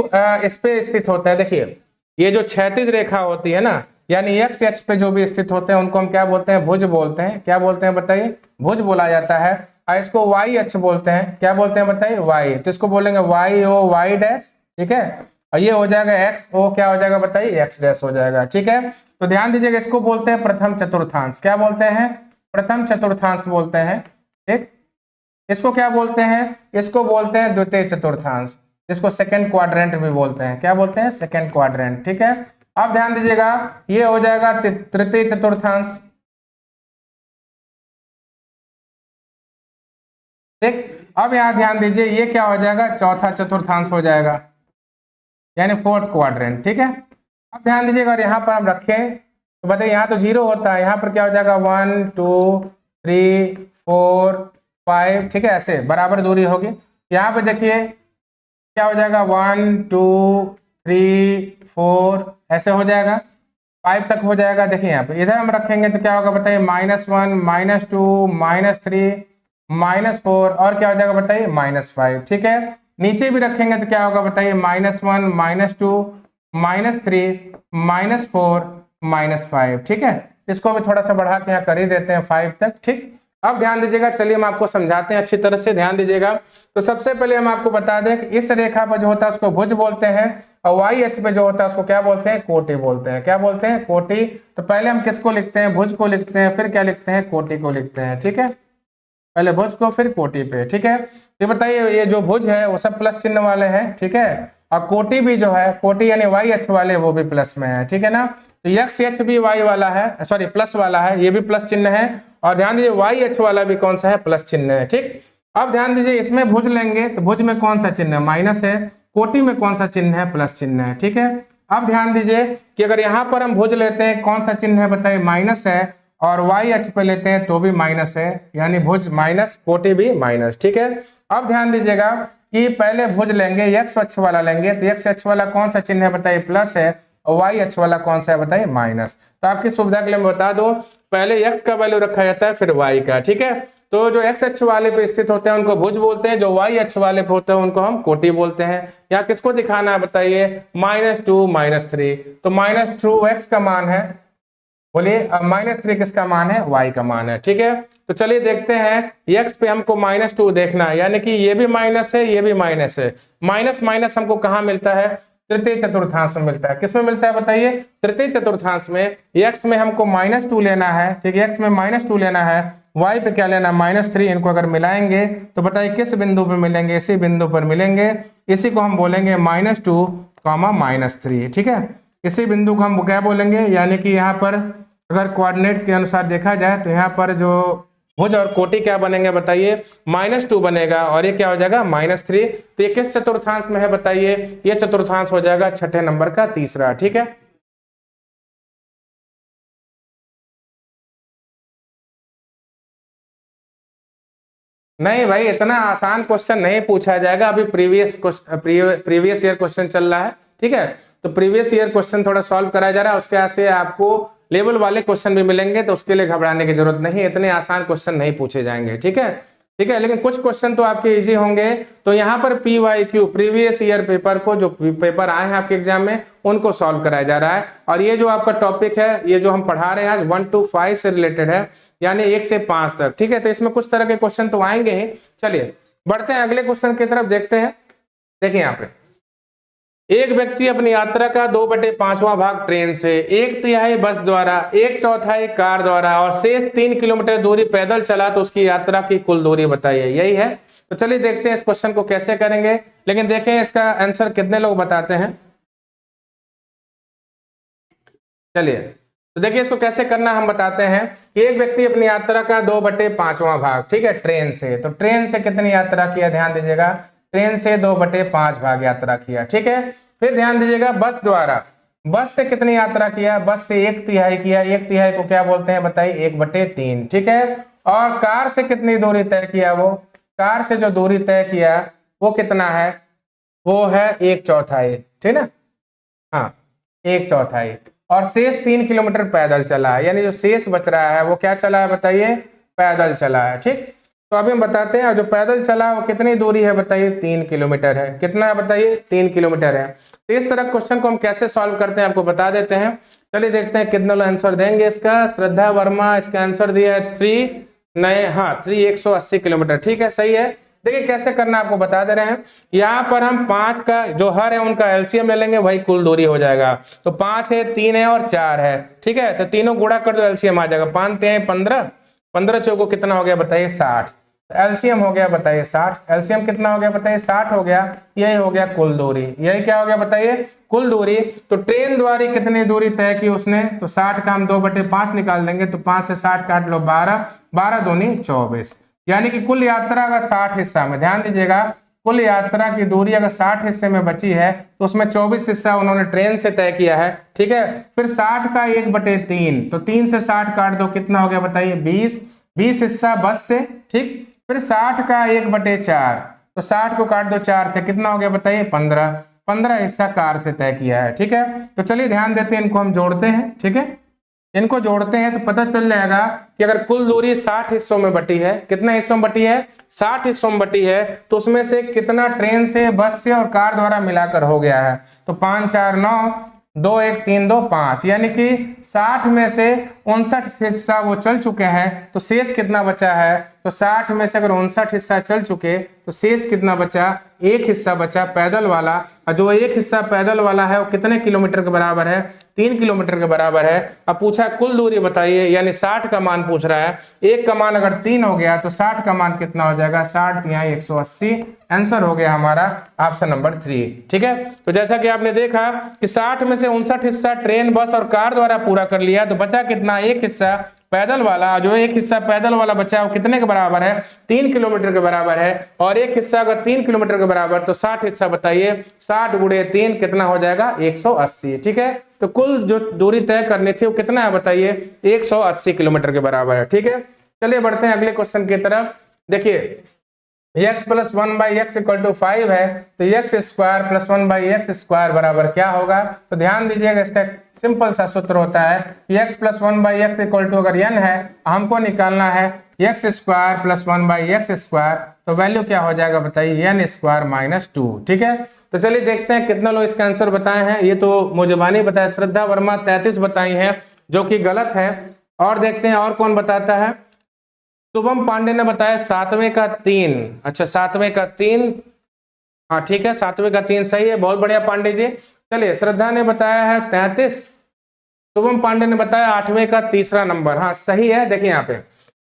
इस पे स्थित होता है, देखिए ये जो क्षैतिज रेखा होती है ना, यानी x अक्ष पे जो भी स्थित होते हैं उनको हम क्या बोलते हैं, भुज बोलते हैं। क्या बोलते हैं बताइए, भुज बोला जाता है। और इसको y अक्ष बोलते हैं, क्या बोलते हैं बताइए, y, तो इसको बोलेंगे YO y डैश, ठीक है, और ये हो जाएगा XO, क्या हो जाएगा बताइए, x डैश हो जाएगा, ठीक है। तो ध्यान दीजिएगा, इसको बोलते हैं प्रथम चतुर्थांश, क्या बोलते हैं, प्रथम चतुर्थांश बोलते हैं, ठीक। इसको क्या बोलते हैं? इसको बोलते हैं द्वितीय चतुर्थांश, इसको सेकंड क्वाड्रेंट भी बोलते हैं। क्या बोलते हैं? Second quadrant. ठीक है, अब ध्यान दीजिएगा ये हो जाएगा तृतीय चतुर्थांश। ठीक, अब यहां ध्यान दीजिए ये क्या हो जाएगा? चौथा चतुर्थांश हो जाएगा, यानी फोर्थ क्वाड्रेंट। ठीक है, अब ध्यान दीजिएगा और यहाँ पर हम रखें तो बताइए यहाँ तो 0 होता है, यहाँ पर क्या हो जाएगा? 1 2 3 4 5। ठीक है, ऐसे बराबर दूरी होगी। यहाँ पे देखिए क्या हो जाएगा? 1 2 3 4 ऐसे हो जाएगा, 5 तक हो जाएगा। देखिए यहाँ पे इधर हम रखेंगे तो क्या होगा बताइए? -1 -2 -3 -4 और क्या हो जाएगा बताइए? -5। ठीक है, नीचे भी रखेंगे तो क्या होगा बताइए? -1 -2 -3 -4 -5। ठीक है, इसको भी थोड़ा सा बढ़ा के यहाँ कर ही देते हैं 5 तक। ठीक, अब ध्यान दीजिएगा, चलिए हम आपको समझाते हैं अच्छी तरह से, ध्यान दीजिएगा। तो सबसे पहले हम आपको बता दें कि इस रेखा पर जो होता है उसको भुज बोलते हैं, और वाई अक्ष पे जो होता है उसको क्या बोलते हैं? कोटि बोलते हैं। क्या बोलते हैं? कोटि। तो पहले हम किसको लिखते हैं? भुज को लिखते हैं, फिर क्या लिखते हैं? कोटि को लिखते हैं। ठीक है, पहले भुज को फिर कोटि पे। ठीक है, ये बताइए ये जो भुज है वो सब प्लस चिन्ह वाले हैं। ठीक है, और कोटि भी जो है, कोटि यानी वाई अक्ष वाले, वो भी प्लस में है। ठीक है ना, तो एक्स अक्ष भी वाई वाला है, सॉरी प्लस वाला है, ये भी प्लस चिन्ह है। और ध्यान दीजिए वाई अक्ष वाला भी कौन सा है? प्लस चिन्ह है। ठीक, अब ध्यान दीजिए इसमें भुज लेंगे तो भुज में कौन सा चिन्ह है? माइनस है। कोटि में कौन सा चिन्ह है? प्लस चिन्ह है। ठीक है, अब ध्यान दीजिए कि अगर यहाँ पर हम भुज लेते हैं, कौन सा चिन्ह है बताइए? माइनस है, और वाई अक्ष पे लेते हैं तो भी माइनस है, यानी भुज माइनस, कोटि भी माइनस। ठीक है, अब ध्यान दीजिएगा कि पहले भुज लेंगे, एक्स अक्ष वाला लेंगे, तो एक्स अक्ष वाला कौन सा चिन्ह है बताइए? प्लस है, और वाई अक्ष वाला कौन सा है बताइए? माइनस। तो आपकी सुविधा के लिए मैं बता दूं, पहले एक्स का वैल्यू रखा जाता है, फिर वाई का। ठीक है, तो जो एक्स अक्ष वाले पे स्थित होते हैं उनको भुज बोलते हैं, जो वाई अक्ष वाले पे होते हैं उनको हम कोटि बोलते हैं। यहाँ किसको दिखाना है बताइए? -2 -3, तो -2x का मान है, बोलिए, -3 किसका मान है? y का मान है। ठीक है, तो चलिए देखते हैं, x पे हमको -2 देखना है, यानी कि ये भी माइनस है, ये भी माइनस है। माइनस माइनस हमको कहाँ मिलता है? तृतीय चतुर्थांश में मिलता है। किस में मिलता है बताइए? तृतीय चतुर्थांश में। x में हमको -2 लेना है। ठीक है, x में -2 लेना है, y पे क्या लेना है? -3। इनको अगर मिलाएंगे तो बताइए किस बिंदु पे मिलेंगे? इसी बिंदु पर मिलेंगे। इसी को हम बोलेंगे -2, -3। ठीक है, इसी बिंदु को हम क्या बोलेंगे? यानी कि यहाँ पर अगर कोऑर्डिनेट के अनुसार देखा जाए तो यहाँ पर जो भुज और कोटि क्या बनेंगे बताइए? -2 बनेगा, और ये क्या हो जाएगा? -3। तो ये किस चतुर्थांश में है बताइए? ये चतुर्थांश हो जाएगा छठे नंबर का तीसरा। ठीक है, नहीं भाई इतना आसान क्वेश्चन नहीं पूछा जाएगा, अभी प्रीवियस ईयर क्वेश्चन चल रहा है। ठीक है, तो प्रीवियस ईयर क्वेश्चन थोड़ा सॉल्व कराया जा रहा है, उसके बाद से आपको लेवल वाले क्वेश्चन भी मिलेंगे, तो उसके लिए घबराने की जरूरत नहीं, इतने आसान क्वेश्चन नहीं पूछे जाएंगे। ठीक है, ठीक है, लेकिन कुछ क्वेश्चन तो आपके इजी होंगे। तो यहाँ पर PYQ प्रीवियस ईयर पेपर को, जो पेपर आए हैं आपके एग्जाम में, उनको सॉल्व कराया जा रहा है। और ये जो आपका टॉपिक है, ये जो हम पढ़ा रहे हैं आज 1 to 5 से रिलेटेड है, यानी 1 से 5 तक। ठीक है, तो इसमें कुछ तरह के क्वेश्चन तो आएंगे ही। चलिए बढ़ते हैं अगले क्वेश्चन की तरफ, देखते हैं। देखिए यहाँ पे एक व्यक्ति अपनी यात्रा का 2/5वां भाग ट्रेन से, 1/3 बस द्वारा, 1/4 कार द्वारा और शेष 3 किलोमीटर दूरी पैदल चला, तो उसकी यात्रा की कुल दूरी बताइए। यही है, तो चलिए देखते हैं इस क्वेश्चन को कैसे करेंगे। लेकिन देखें इसका आंसर कितने लोग बताते हैं। चलिए तो देखिए इसको कैसे करना हम बताते हैं। एक व्यक्ति अपनी यात्रा का 2/5वां भाग, ठीक है, ट्रेन से, तो ट्रेन से कितनी यात्रा किया? ध्यान दीजिएगा, ट्रेन से 2/5 भाग यात्रा किया। ठीक है, फिर ध्यान दीजिएगा बस द्वारा, बस से कितनी यात्रा किया? बस से 1/3 किया। 1/3 को क्या बोलते हैं बताइए? 1/3। ठीक है, और कार से कितनी दूरी तय किया? वो कार से जो दूरी तय किया वो कितना है? वो है 1/4। ठीक है, हाँ 1/4, और शेष 3 किलोमीटर पैदल चला है, यानी जो शेष बच रहा है वो क्या चला है बताइए? पैदल चला है। ठीक, तो अभी हम बताते हैं जो पैदल चला वो कितनी दूरी है बताइए? 3 किलोमीटर है। कितना है बताइए? 3 किलोमीटर है। तो इस तरह क्वेश्चन को हम कैसे सॉल्व करते हैं आपको बता देते हैं। चलिए देखते हैं कितने लोग आंसर देंगे इसका। श्रद्धा वर्मा इसका आंसर दिया है 3 180 किलोमीटर। ठीक है, सही है। देखिए कैसे करना आपको बता दे रहे हैं। यहाँ पर हम 5 का जो हर है उनका एलसीएम ले लेंगे, वही कुल दूरी हो जाएगा। तो 5 है, 3 है और 4 है। ठीक है, तो तीनों गुणा कर दो, एलसीएम आ जाएगा। 5 3 15, 15 चौको कितना हो गया बताइए? 60। एलसीएम हो गया बताइए 60, एलसीएम कितना हो गया बताइए 60 हो गया, यही हो गया कुल दूरी, यही क्या हो गया बताइए कुल दूरी। तो ट्रेन द्वारा कितनी दूरी तय की उसने, तो 60 का हम 2/5 निकाल देंगे, तो 5 से 60 काट लो 12, 12 दूनी 24, यानी कि कुल यात्रा का 60 हिस्सा में, ध्यान दीजिएगा कुल यात्रा की दूरी अगर 60 हिस्से में बची है तो उसमें 24 हिस्सा उन्होंने ट्रेन से तय किया है, ठीक है। फिर 60 का 1/3, तो 3 से 60 काट दो, कितना हो गया बताइए 20, 20 हिस्सा बस से, ठीक। फिर 60 का 1/4, तो 60 को काट दो 4 से, कितना हो गया बताइए 15, 15 हिस्सा कार से तय किया है, ठीक है। तो चलिए ध्यान देते हैं, इनको हम जोड़ते हैं, ठीक है। इनको जोड़ते हैं तो पता चल जाएगा कि अगर कुल दूरी 60 हिस्सों में बटी है, कितने हिस्सों में बटी है 60 हिस्सों में बटी है, तो उसमें से कितना ट्रेन से, बस से और कार द्वारा मिलाकर हो गया है, तो 5 4 9, 2 1 3 2 5, यानी कि 60 में से 59 हिस्सा वो चल चुके हैं, तो शेष कितना बचा है, तो 60 में से अगर 59 हिस्सा चल चुके तो शेष कितना बचा, एक हिस्सा बचा पैदल वाला, और जो एक हिस्सा पैदल वाला है वो कितने किलोमीटर के बराबर है, 3 किलोमीटर के बराबर है। अब पूछा कुल दूरी बताइए, यानी 60 का मान पूछ रहा है, एक का मान अगर 3 हो गया तो 60 का मान कितना हो जाएगा, 60 यहाँ 180, आंसर हो गया हमारा ऑप्शन नंबर 3, ठीक है। तो जैसा कि आपने देखा कि 60 में से 59 हिस्सा ट्रेन, बस और कार द्वारा पूरा कर लिया, तो बचा कितना, एक हिस्सा पैदल वाला, जो एक हिस्सा पैदल वाला बचा वो कितने के बराबर है, 3 किलोमीटर के बराबर है, और एक हिस्सा अगर 3 किलोमीटर के बराबर, तो 60 हिस्सा बताइए, 60 गुणे 3 कितना हो जाएगा 180, ठीक है। तो कुल जो दूरी तय करनी थी वो कितना है बताइए, 180 किलोमीटर के बराबर है, ठीक है। चलिए बढ़ते हैं अगले क्वेश्चन की तरफ। देखिए x + 1/x = 5 है, तो x² + 1/x स्क्वायर बराबर क्या होगा, तो ध्यान दीजिएगा इसका सिंपल सा सूत्र होता है कि x + 1/x = अगर n है, हमको निकालना है x² + 1/x स्क्वायर, तो वैल्यू क्या हो जाएगा बताइए n² - 2, ठीक है। तो चलिए देखते हैं कितना लोग इसका आंसर बताए हैं। ये तो मुझबानी बताया, श्रद्धा वर्मा 33 बताई है जो कि गलत है, और देखते हैं और कौन बताता है। शुभम पांडे ने बताया 7वें का 3, अच्छा 7वें का 3, हाँ ठीक है 7वें का 3 सही है, बहुत बढ़िया पांडे जी। चलिए श्रद्धा ने बताया है 33, शुभम पांडे ने बताया 8वें का तीसरा नंबर, हाँ सही है। देखिए यहाँ पे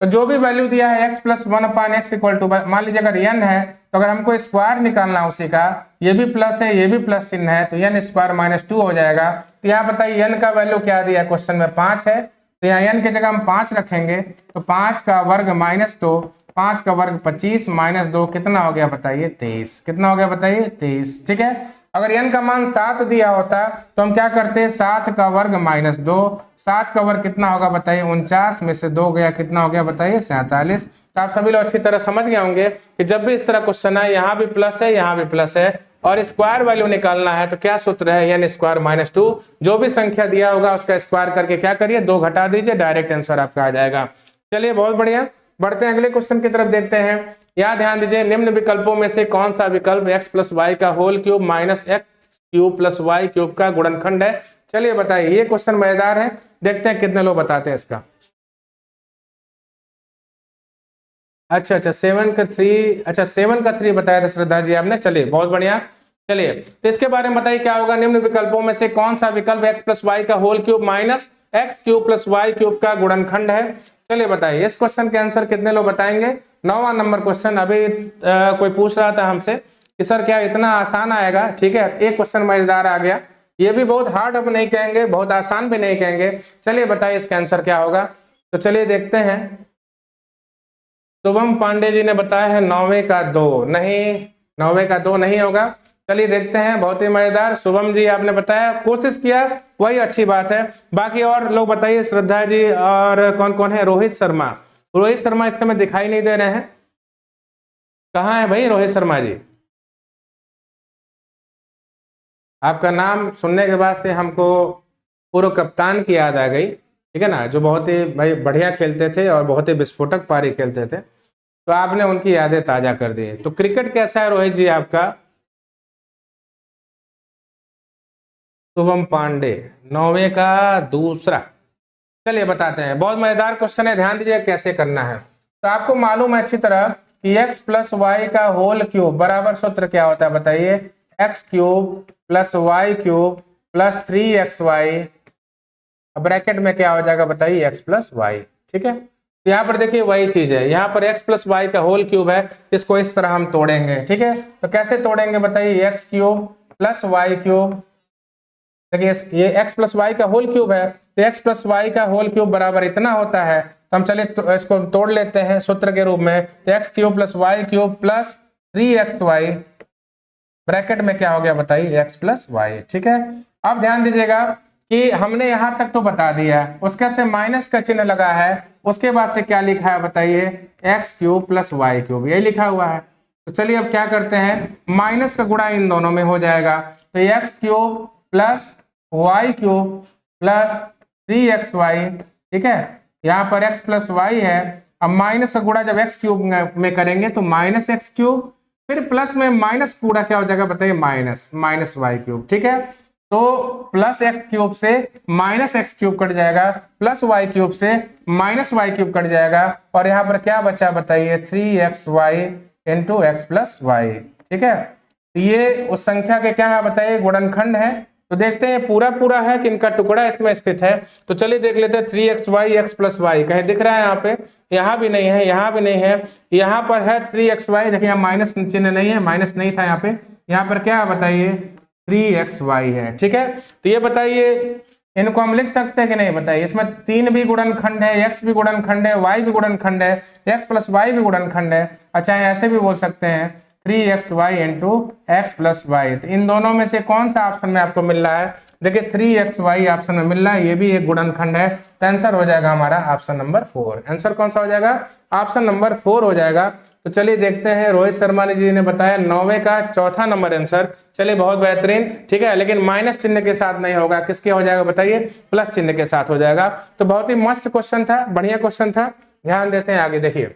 तो जो भी वैल्यू दिया है x + 1/x = मान लीजिए अगर n है, तो अगर हमको स्क्वायर निकालना है उसी का, ये भी प्लस है ये भी प्लस चिन्ह है, तो n² - 2 हो जाएगा। तो यहाँ बताइए n का वैल्यू क्या दिया है क्वेश्चन में, 5 है, तो यहाँ n की जगह हम 5 रखेंगे, तो 5 का वर्ग -2, 5 का वर्ग 25 -2 कितना हो गया बताइए 23, कितना हो गया बताइए 23, ठीक है। अगर n का मान 7 दिया होता तो हम क्या करते, 7 का वर्ग -2, 7 का वर्ग कितना होगा बताइए 49, में से 2 गया कितना हो गया बताइए 47। तो आप सभी लोग अच्छी तरह समझ गए होंगे कि जब भी इस तरह क्वेश्चन है, यहाँ भी प्लस है यहाँ भी प्लस है, और स्क्वायर वैल्यू निकालना है तो क्या सूत्र है, n² - 2, जो भी संख्या दिया होगा उसका स्क्वायर करके क्या करिए 2 घटा दीजिए, डायरेक्ट आंसर आपका आ जाएगा। चलिए बहुत बढ़िया, बढ़ते हैं अगले क्वेश्चन की तरफ, देखते हैं। यहाँ ध्यान दीजिए, निम्न विकल्पों में से कौन सा विकल्प x + y का होल क्यूब -x³ + y³ का गुणनखंड है। चलिए बताइए, ये क्वेश्चन मजेदार है, देखते हैं कितने लोग बताते हैं इसका। अच्छा 7 का 3, अच्छा 7 का 3 बताया था श्रद्धा जी आपने, चलिए बहुत बढ़िया। चलिए तो इसके बारे में बताइए क्या होगा, निम्न विकल्पों में से कौन सा विकल्प x + y का होल क्यूब -x³ + y³ का गुणनखंड है। चलिए बताइए, इस क्वेश्चन के आंसर कितने लोग बताएंगे। 9वां नंबर क्वेश्चन। अभी कोई पूछ रहा था हमसे कि सर क्या इतना आसान आएगा, ठीक है, एक क्वेश्चन मजेदार आ गया, ये भी बहुत हार्ड अब नहीं कहेंगे, बहुत आसान भी नहीं कहेंगे। चलिए बताइए इसका आंसर क्या होगा, तो चलिए देखते हैं। शुभम पांडे जी ने बताया है 9वें का 2, नहीं 9वें का 2 नहीं होगा। चलिए देखते हैं, बहुत ही मजेदार, शुभम जी आपने बताया, कोशिश किया, वही अच्छी बात है। बाकी और लोग बताइए, श्रद्धा जी और कौन कौन है, रोहित शर्मा, रोहित शर्मा इस समय दिखाई नहीं दे रहे हैं, कहाँ है भाई रोहित शर्मा जी। आपका नाम सुनने के बाद से हमको पूर्व कप्तान की याद आ गई, ठीक है ना, जो बहुत ही भाई बढ़िया खेलते थे और बहुत ही विस्फोटक पारी खेलते थे, तो आपने उनकी यादें ताजा कर दी। तो क्रिकेट कैसा है रोहित जी आपका। शुभम पांडे 9वें का दूसरा। चलिए बताते हैं, बहुत मजेदार क्वेश्चन है, ध्यान दीजिए कैसे करना है। तो आपको मालूम है अच्छी तरह कि x + y का होल क्यूब बराबर सूत्र क्या होता है बताइए, x³ + y³ + 3xy, ब्रैकेट में क्या हो जाएगा बताइए x + y, ठीक है। तो यहाँ पर देखिए वही चीज है, यहाँ पर x प्लस वाई का होल क्यूब है, इसको इस तरह हम तोड़ेंगे। ठीक है, तो कैसे तोड़ेंगे बताइए, x cube plus y cube, देखिए ये x प्लस वाई का होल क्यूब है, तो x प्लस वाई का होल क्यूब बराबर इतना होता है। तो हम चलिए तो इसको तोड़ लेते हैं सूत्र के रूप में, तो x cube plus y cube plus 3xy bracket में क्या हो गया बताइए, x प्लस वाई। ठीक है, अब ध्यान दीजिएगा कि हमने यहां तक तो बता दिया, उसके से माइनस का चिन्ह लगा है, उसके बाद से क्या लिखा है बताइए, x cube plus y cube, यही लिखा हुआ है। तो चलिए अब क्या करते हैं, माइनस का गुणा इन दोनों में हो जाएगा, तो x cube plus y cube plus 3xy। ठीक है, यहाँ पर x प्लस वाई है, अब माइनस का गुणा जब x क्यूब में करेंगे तो माइनस एक्स क्यूब, फिर प्लस में माइनस गुणा क्या हो जाएगा बताइए, माइनस वाई क्यूब। ठीक है, तो प्लस एक्स क्यूब से माइनस एक्स क्यूब कट जाएगा, प्लस वाई क्यूब से माइनस वाई क्यूब कट जाएगा, और यहाँ पर क्या बचा बताइए, 3xy into x plus Y. ठीक है, ये उस संख्या के क्या है बताइए, गुणनखंड है। तो देखते हैं पूरा पूरा है कि इनका टुकड़ा इसमें स्थित है। तो चलिए देख लेते हैं, 3xy एक्स प्लस वाई कहीं दिख रहा है यहाँ पे, यहाँ भी नहीं है, यहाँ भी नहीं है, यहाँ पर है 3xy, देखिए यहाँ माइनस चिन्ह नहीं है, माइनस नहीं था यहाँ पे, यहाँ पर क्या है बताइए 3xy है। ठीक है, तो ये बताइए इनको हम लिख सकते हैं कि नहीं बताइए, इसमें 3 भी गुणनखंड है, x भी गुणनखंड है, y भी गुणनखंड है, x प्लस वाई भी गुणनखंड है। अच्छा ऐसे भी बोल सकते हैं 3xy into x plus Y, तो इन दोनों में से कौन सा ऑप्शन में आपको मिल रहा है, देखिए 3xy ऑप्शन में मिल रहा है, ये भी एक गुणनखंड है, तो आंसर हो जाएगा हमारा ऑप्शन नंबर 4। आंसर कौन सा हो जाएगा, ऑप्शन नंबर 4 हो जाएगा। तो चलिए देखते हैं, रोहित शर्मा जी ने बताया 9वें का चौथा नंबर आंसर, चलिए बहुत बेहतरीन। ठीक है, लेकिन माइनस चिन्ह के साथ नहीं होगा, किसके हो जाएगा बताइए, प्लस चिन्ह के साथ हो जाएगा। तो बहुत ही मस्त क्वेश्चन था, बढ़िया क्वेश्चन था, ध्यान देते हैं आगे। देखिए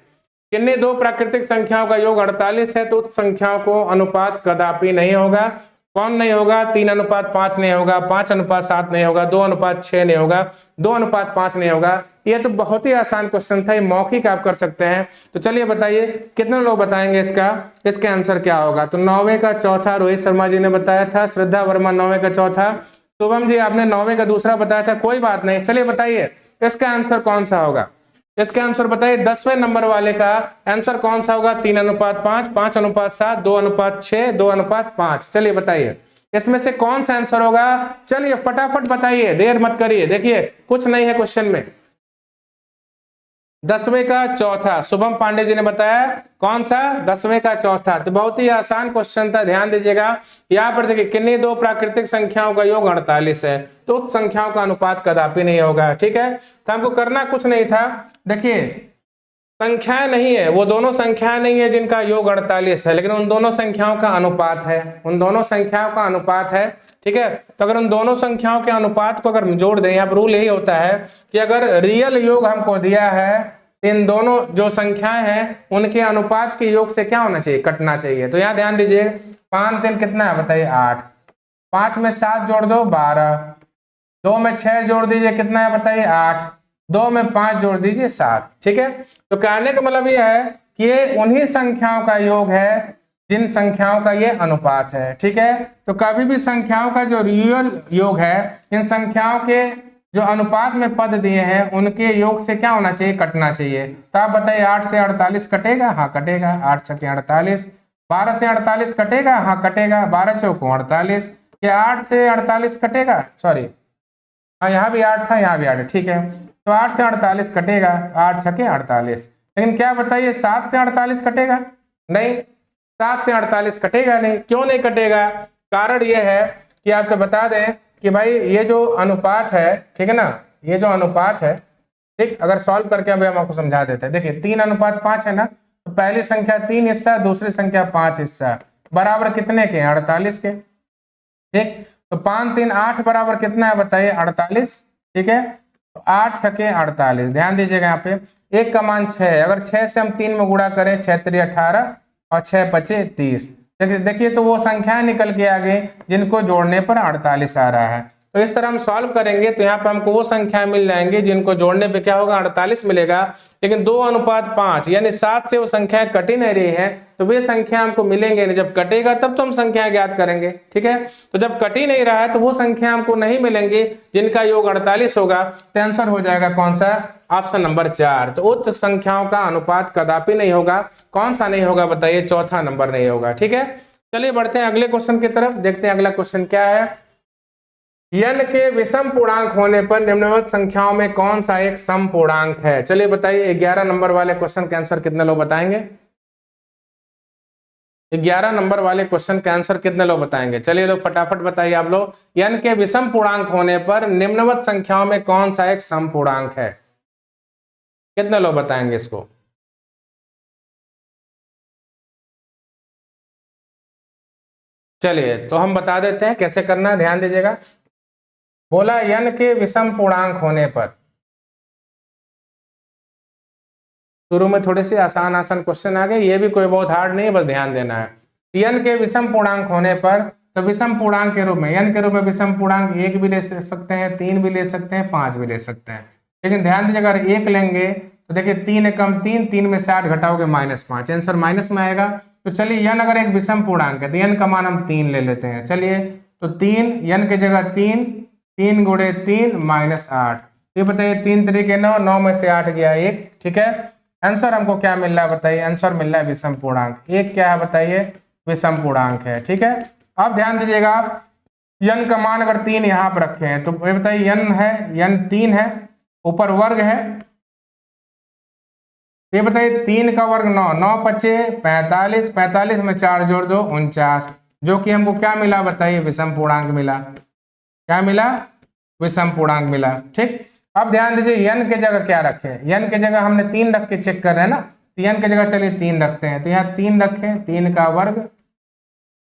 किन्हीं दो प्राकृतिक संख्याओं का योग 48 है, तो उस संख्याओं को अनुपात कदापि नहीं होगा। कौन नहीं होगा, 3:5 नहीं होगा, 5:7 नहीं होगा, 2:6 नहीं होगा, 2:5 नहीं होगा। ये तो बहुत ही आसान क्वेश्चन था, ये मौखिक आप कर सकते हैं। तो चलिए बताइए कितने लोग बताएंगे इसका आंसर क्या होगा। तो 9वें का चौथा रोहित शर्मा जी ने बताया था, श्रद्धा वर्मा 9वें का चौथा, शुभम जी आपने 9वें का दूसरा बताया था, कोई बात नहीं। चलिए बताइए इसका आंसर कौन सा होगा, इसका आंसर बताइए 10वें नंबर वाले का आंसर कौन सा होगा, 3:5, 5:7, 2:6, 2:5। चलिए बताइए इसमें से कौन सा आंसर होगा, चलिए फटाफट बताइए, देर मत करिए। देखिए कुछ नहीं है क्वेश्चन में, 10वें का चौथा, शुभम पांडे जी ने बताया कौन सा, 10वें का चौथा। तो बहुत ही आसान क्वेश्चन था, ध्यान दीजिएगा। यहाँ पर देखिए किन्हीं दो प्राकृतिक संख्याओं का योग 48 है, तो उस संख्याओं का अनुपात कदापि नहीं होगा। ठीक है, तो हमको करना कुछ नहीं था, देखिए संख्याएं नहीं है, वो दोनों संख्याएं नहीं है जिनका योग 48 है, लेकिन उन दोनों संख्याओं का अनुपात है, उन दोनों संख्याओं का अनुपात है। ठीक है, तो अगर उन दोनों संख्याओं के अनुपात को अगर जोड़ दें, यहाँ पर रूल यही होता है कि अगर रियल योग हमको दिया है, इन दोनों जो संख्याएं हैं उनके अनुपात के योग से क्या होना चाहिए, कटना चाहिए। तो यहाँ ध्यान दीजिए, 5 3 कितना है बताइए 8, 5 में 7 जोड़ दो 12, 2 में 6 जोड़ दीजिए कितना है बताइए 8, 2 में 5 जोड़ दीजिए 7। ठीक है, तो कहने का मतलब यह है कि ये उन्हीं संख्याओं का योग है जिन संख्याओं का ये अनुपात है। ठीक है, तो कभी भी संख्याओं का जो रियल योग है, इन संख्याओं के जो अनुपात में पद दिए हैं उनके योग से क्या होना चाहिए, कटना चाहिए। तो आप बताइए 8 से 48 कटेगा, हाँ कटेगा, 8 छके 48, 12 से 48 कटेगा, हाँ कटेगा, 12 चौको 48, क्या 8 से 48 कटेगा, सॉरी हाँ यहाँ भी 8 था, यहाँ भी 8, ठीक है, तो 8 से 48 कटेगा, 8 छके 48। लेकिन क्या बताइए 7 से 48 कटेगा, नहीं, 7 से 48 कटेगा नहीं। क्यों नहीं कटेगा, कारण यह है कि आपसे बता दें कि भाई ये जो अनुपात है, ठीक है ना, ये जो अनुपात है, ठीक, अगर सॉल्व करके अभी हम आपको समझा देते हैं। देखिए 3:5 है ना, तो पहली संख्या 3 हिस्सा, दूसरी संख्या 5 हिस्सा, बराबर कितने के, 48 के। ठीक, तो 5 3 8 बराबर कितना है बताइए 48। ठीक है, तो 8 छके 48। ध्यान दीजिएगा यहाँ पे एक का मान 6 है, अगर 6 से हम 3 में गुणा करें, 6 3 18 और 6 5 30, देखिए तो वो संख्याएं निकल के आ गई जिनको जोड़ने पर 48 आ रहा है। तो इस तरह हम सॉल्व करेंगे तो यहाँ पे हमको वो संख्याएं मिल जाएंगी जिनको जोड़ने पे क्या होगा, 48 मिलेगा। लेकिन 2:5 यानी 7 से वो संख्याएं कट ही नहीं रही है, तो वे संख्या हमको मिलेंगे नहीं, जब कटेगा तब तो हम संख्याएं ज्ञात करेंगे। ठीक है, तो जब कट ही नहीं रहा है तो वो संख्या हमको नहीं मिलेंगी जिनका योग 48 होगा। तो आंसर हो जाएगा कौन सा, ऑप्शन नंबर 4। तो उच्च संख्याओं का अनुपात कदापि नहीं होगा। कौन सा नहीं होगा बताइए? चौथा नंबर नहीं होगा। ठीक है, चलिए बढ़ते हैं अगले क्वेश्चन की तरफ, देखते हैं अगला क्वेश्चन क्या है। n के विषम पूर्णांक होने पर निम्नलिखित संख्याओं में कौन सा एक सम पूर्णांक है? चलिए बताइए 11 नंबर वाले क्वेश्चन का आंसर कितने लोग बताएंगे? 11 नंबर वाले क्वेश्चन का आंसर कितने लोग बताएंगे? चलिए लोग फटाफट बताइए आप लोग। n के विषम पूर्णांक होने पर निम्नलिखित संख्याओं में कौन सा एक सम पूर्णांक है? कितने लोग बताएंगे इसको? चलिए तो हम बता देते हैं कैसे करना है, ध्यान दीजिएगा। बोला n के विषम पूर्णांक होने पर, शुरू में थोड़ी सी आसान आसान क्वेश्चन आ गए, ये भी कोई बहुत हार्ड नहीं है, बस ध्यान देना है। n के विषम पूर्णांक होने पर, तो विषम पूर्णांक के रूप में n के रूप में विषम पूर्णांक 1 भी ले सकते हैं, 3 भी ले सकते हैं, 5 भी ले सकते हैं। लेकिन ध्यान दीजिए अगर 1 लेंगे तो देखिए 3 एकम 3, 3 में से 8 घटाओगे -5, आंसर माइनस में आएगा। तो चलिए n अगर एक विषम पूर्णांक है तो n का मान हम 3 ले लेते हैं। चलिए तो 3, n की जगह 3, 3 गुणे 3 -8, ये बताइए 3 तरीके 9, 9 में से 8 गया 1। ठीक है, आंसर हमको क्या मिल रहा है बताइए? आंसर मिल रहा है विषम पूर्णांक। एक क्या है बताइए? विषम पूर्णांक है। ठीक है, अब ध्यान दीजिएगा n का मान अगर 3 यहाँ पर रखे हैं तो ये बताइए n है, n 3 है, ऊपर वर्ग है, ये बताइए 3 का वर्ग 9, 9 पचे 45, 45 में 4 जोड़ दो 49, जो कि हमको क्या मिला बताइए? विषम पूर्णांक मिला। क्या मिला? विषम पूर्णांक मिला। ठीक, अब ध्यान दीजिए n के जगह क्या रखे? n के जगह हमने 3 रख के चेक कर रहे हैं ना, तो n के जगह चलिए 3 रखते हैं, तो यहाँ 3 रखें, 3 का वर्ग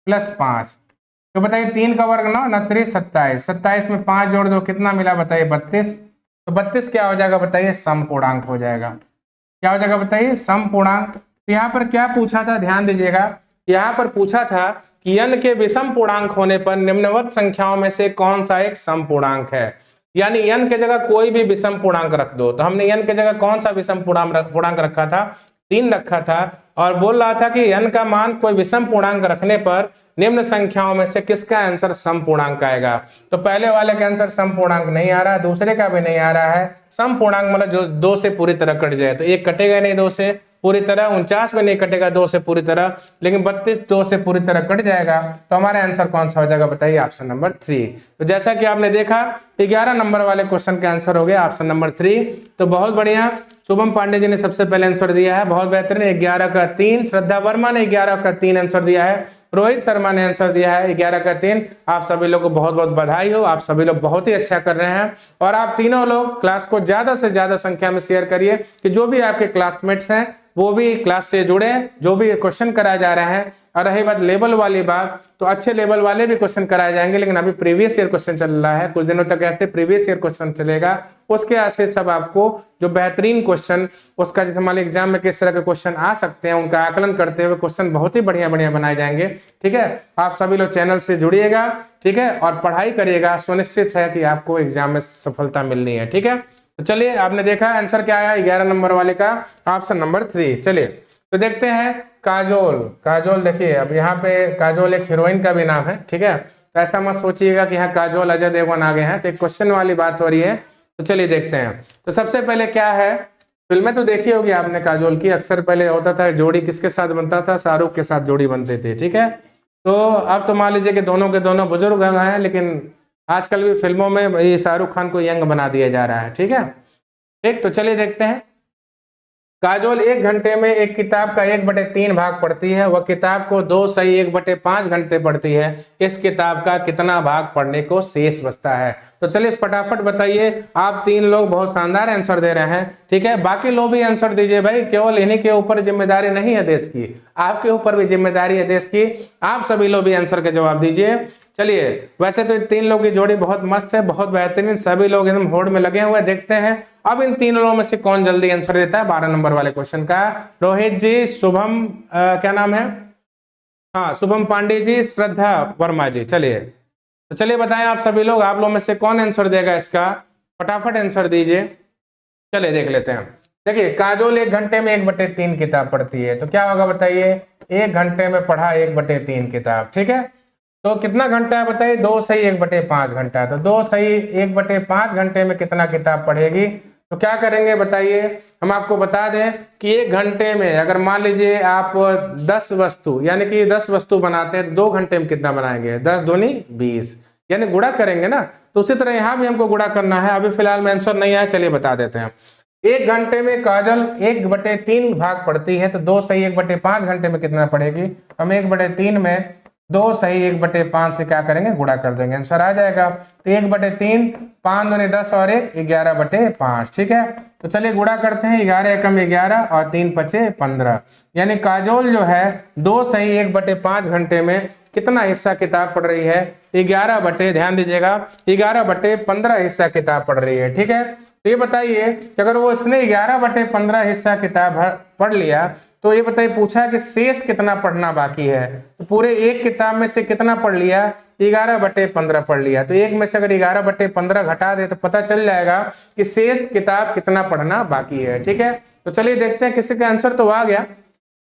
प्लस 5, तो बताइए 3 का वर्ग 9, 9 3 27, 27 में 5 जोड़ दो कितना मिला बताइए? 32। तो 32 क्या हो जाएगा बताइए? सम पूर्णांक हो जाएगा। क्या हो जाएगा बताइए? सम पूर्णांक। यहाँ पर क्या पूछा था? ध्यान दीजिएगा, यहाँ पर पूछा था कि n के विषम पूर्णांक होने पर निम्नलिखित संख्याओं में से कौन सा एक सम पूर्णांक है। यानी n के जगह कोई भी विषम पूर्णांक रख दो। तो हमने n के जगह कौन सा विषम पूर्णांक रखा था? 3 रखा था, और बोल रहा था कि n का मान कोई विषम पूर्णांक रखने पर निम्न संख्याओं में से किसका आंसर सम पूर्णांक आएगा। तो पहले वाले का आंसर सम पूर्णांक नहीं आ रहा, दूसरे का भी नहीं आ रहा है। सम पूर्णांक मतलब जो 2 से पूरी तरह कट जाए, तो 1 कटेगा नहीं 2 से पूरी तरह, 49 में नहीं कटेगा 2 से पूरी तरह, लेकिन 32 2 से पूरी तरह कट जाएगा। तो हमारा आंसर कौन सा हो जाएगा बताइए? Option number 3। तो जैसा कि आपने देखा 11 नंबर वाले क्वेश्चन का आंसर हो गया ऑप्शन नंबर 3। तो बहुत बढ़िया, शुभम पांडे जी ने सबसे पहले आंसर दिया है, बहुत बेहतरीन। 11 का 3, श्रद्धा वर्मा ने 11 का 3 आंसर दिया है, रोहित शर्मा ने आंसर दिया है 11 का 3। आप सभी लोग को बहुत बहुत बधाई हो, आप सभी लोग बहुत ही अच्छा कर रहे हैं। और आप तीनों लोग क्लास को ज्यादा से ज्यादा संख्या में शेयर करिए कि जो भी आपके क्लासमेट्स हैं वो भी क्लास से जुड़े, जो भी क्वेश्चन कराए जा रहे हैं। और रही बात लेवल वाली बात, तो अच्छे लेवल वाले भी क्वेश्चन कराए जाएंगे, लेकिन अभी प्रीवियस ईयर क्वेश्चन चल रहा है, कुछ दिनों तक ऐसे प्रीवियस ईयर क्वेश्चन चलेगा। उसके ऐसे सब आपको जो बेहतरीन क्वेश्चन, उसका जैसे हमारे एग्जाम में किस तरह के क्वेश्चन आ सकते हैं, उनका आकलन करते हुए क्वेश्चन बहुत ही बढ़िया बढ़िया बनाए जाएंगे। ठीक है, आप सभी लोग चैनल से जुड़िएगा, ठीक है, और पढ़ाई करिएगा, सुनिश्चित है कि आपको एग्जाम में सफलता मिलनी है। ठीक है, तो चलिए आपने देखा आंसर क्या आया 11 नंबर वाले का, ऑप्शन नंबर 3। चलिए तो देखते हैं काजोल। काजोल देखिए, अब यहाँ पे काजोल एक हीरोइन का भी नाम है। ठीक है, तो ऐसा मत सोचिएगा कि यहाँ काजोल अजय देवगन आ गए हैं, तो एक क्वेश्चन वाली बात हो रही है। तो चलिए देखते हैं। तो सबसे पहले क्या है, फिल्में तो देखी होगी आपने काजोल की, अक्सर पहले होता था जोड़ी किसके साथ बनता था? शाहरुख के साथ जोड़ी बनते थे। ठीक है, तो अब तो मान लीजिए कि दोनों के दोनों बुजुर्ग हैं, लेकिन आजकल भी फिल्मों में ये शाहरुख खान को यंग बना दिया जा रहा है। ठीक है, ठीक, तो चलिए देखते हैं। काजोल 1 घंटे में एक किताब का 1/3 भाग पढ़ती है, वह किताब को 2 सही 1/5 घंटे पढ़ती है। इस किताब का कितना भाग पढ़ने को शेष बचता है? तो चलिए फटाफट बताइए। आप 3 लोग बहुत शानदार आंसर दे रहे हैं। ठीक है, बाकी लोग भी आंसर दीजिए भाई, केवल इन्हीं के ऊपर जिम्मेदारी नहीं है देश की, आपके ऊपर भी जिम्मेदारी है देश की। आप सभी लोग भी आंसर के जवाब दीजिए। चलिए, वैसे तो 3 लोग की जोड़ी बहुत मस्त है, बहुत बेहतरीन, सभी लोग एकदम होड़ में लगे हुए। देखते हैं अब इन 3 लोगों में से कौन जल्दी आंसर देता है 12 नंबर वाले क्वेश्चन का। रोहित जी, शुभम क्या नाम है, हाँ शुभम पांडे जी, श्रद्धा वर्मा जी। चलिए तो चलिए बताएं आप सभी लोग, आप लोग में से कौन आंसर देगा इसका? फटाफट आंसर दीजिए। चलिए देख लेते हैं। देखिए, काजोल 1 घंटे में 1/3 किताब पढ़ती है, तो क्या होगा बताइए? 1 घंटे में पढ़ा 1/3 किताब। ठीक है, तो कितना घंटा है बताइए? 2 सही 1/5 घंटा। तो 2 सही 1/5 घंटे में कितना किताब पढ़ेगी? तो क्या करेंगे बताइए, हम आपको बता दें कि 1 घंटे में अगर मान लीजिए आप 10 वस्तु यानी कि 10 वस्तु बनाते हैं तो 2 घंटे में कितना बनाएंगे, 10 दूनी 20, यानी गुणा करेंगे ना। तो उसी तरह यहाँ भी हमको गुणा करना है। अभी फिलहाल में आंसर नहीं आया, चलिए बता देते हैं। 1 घंटे में काजल 1/3 भाग पड़ती है, तो 2 सही 1/5 घंटे में कितना पड़ेगी, हम 1/3 में 2 सही 1/5 से क्या करेंगे, गुणा कर देंगे, आंसर आ जाएगा। तो 1/3, 5 दूनी 10 और 1 11/5, ठीक है। तो चलिए गुणा करते हैं, 11 एकम 11 और 3 पचे 15, यानी काजोल जो है 2 सही 1/5 घंटे में कितना हिस्सा किताब पढ़ रही है, 11 ध्यान दीजिएगा 11/15 हिस्सा किताब पढ़ रही है, ठीक है। तो ये बताइए कि अगर वो इसने 11/15 हिस्सा किताब पढ़ लिया, तो ये बताइए पूछा है कि शेष कितना पढ़ना बाकी है। तो पूरे एक किताब में से कितना पढ़ लिया, 11/15 पढ़ लिया। तो एक में से अगर 11/15 घटा दे तो पता चल जाएगा कि शेष किताब कितना पढ़ना बाकी है, ठीक है। तो चलिए देखते हैं, किसी का आंसर तो आ गया।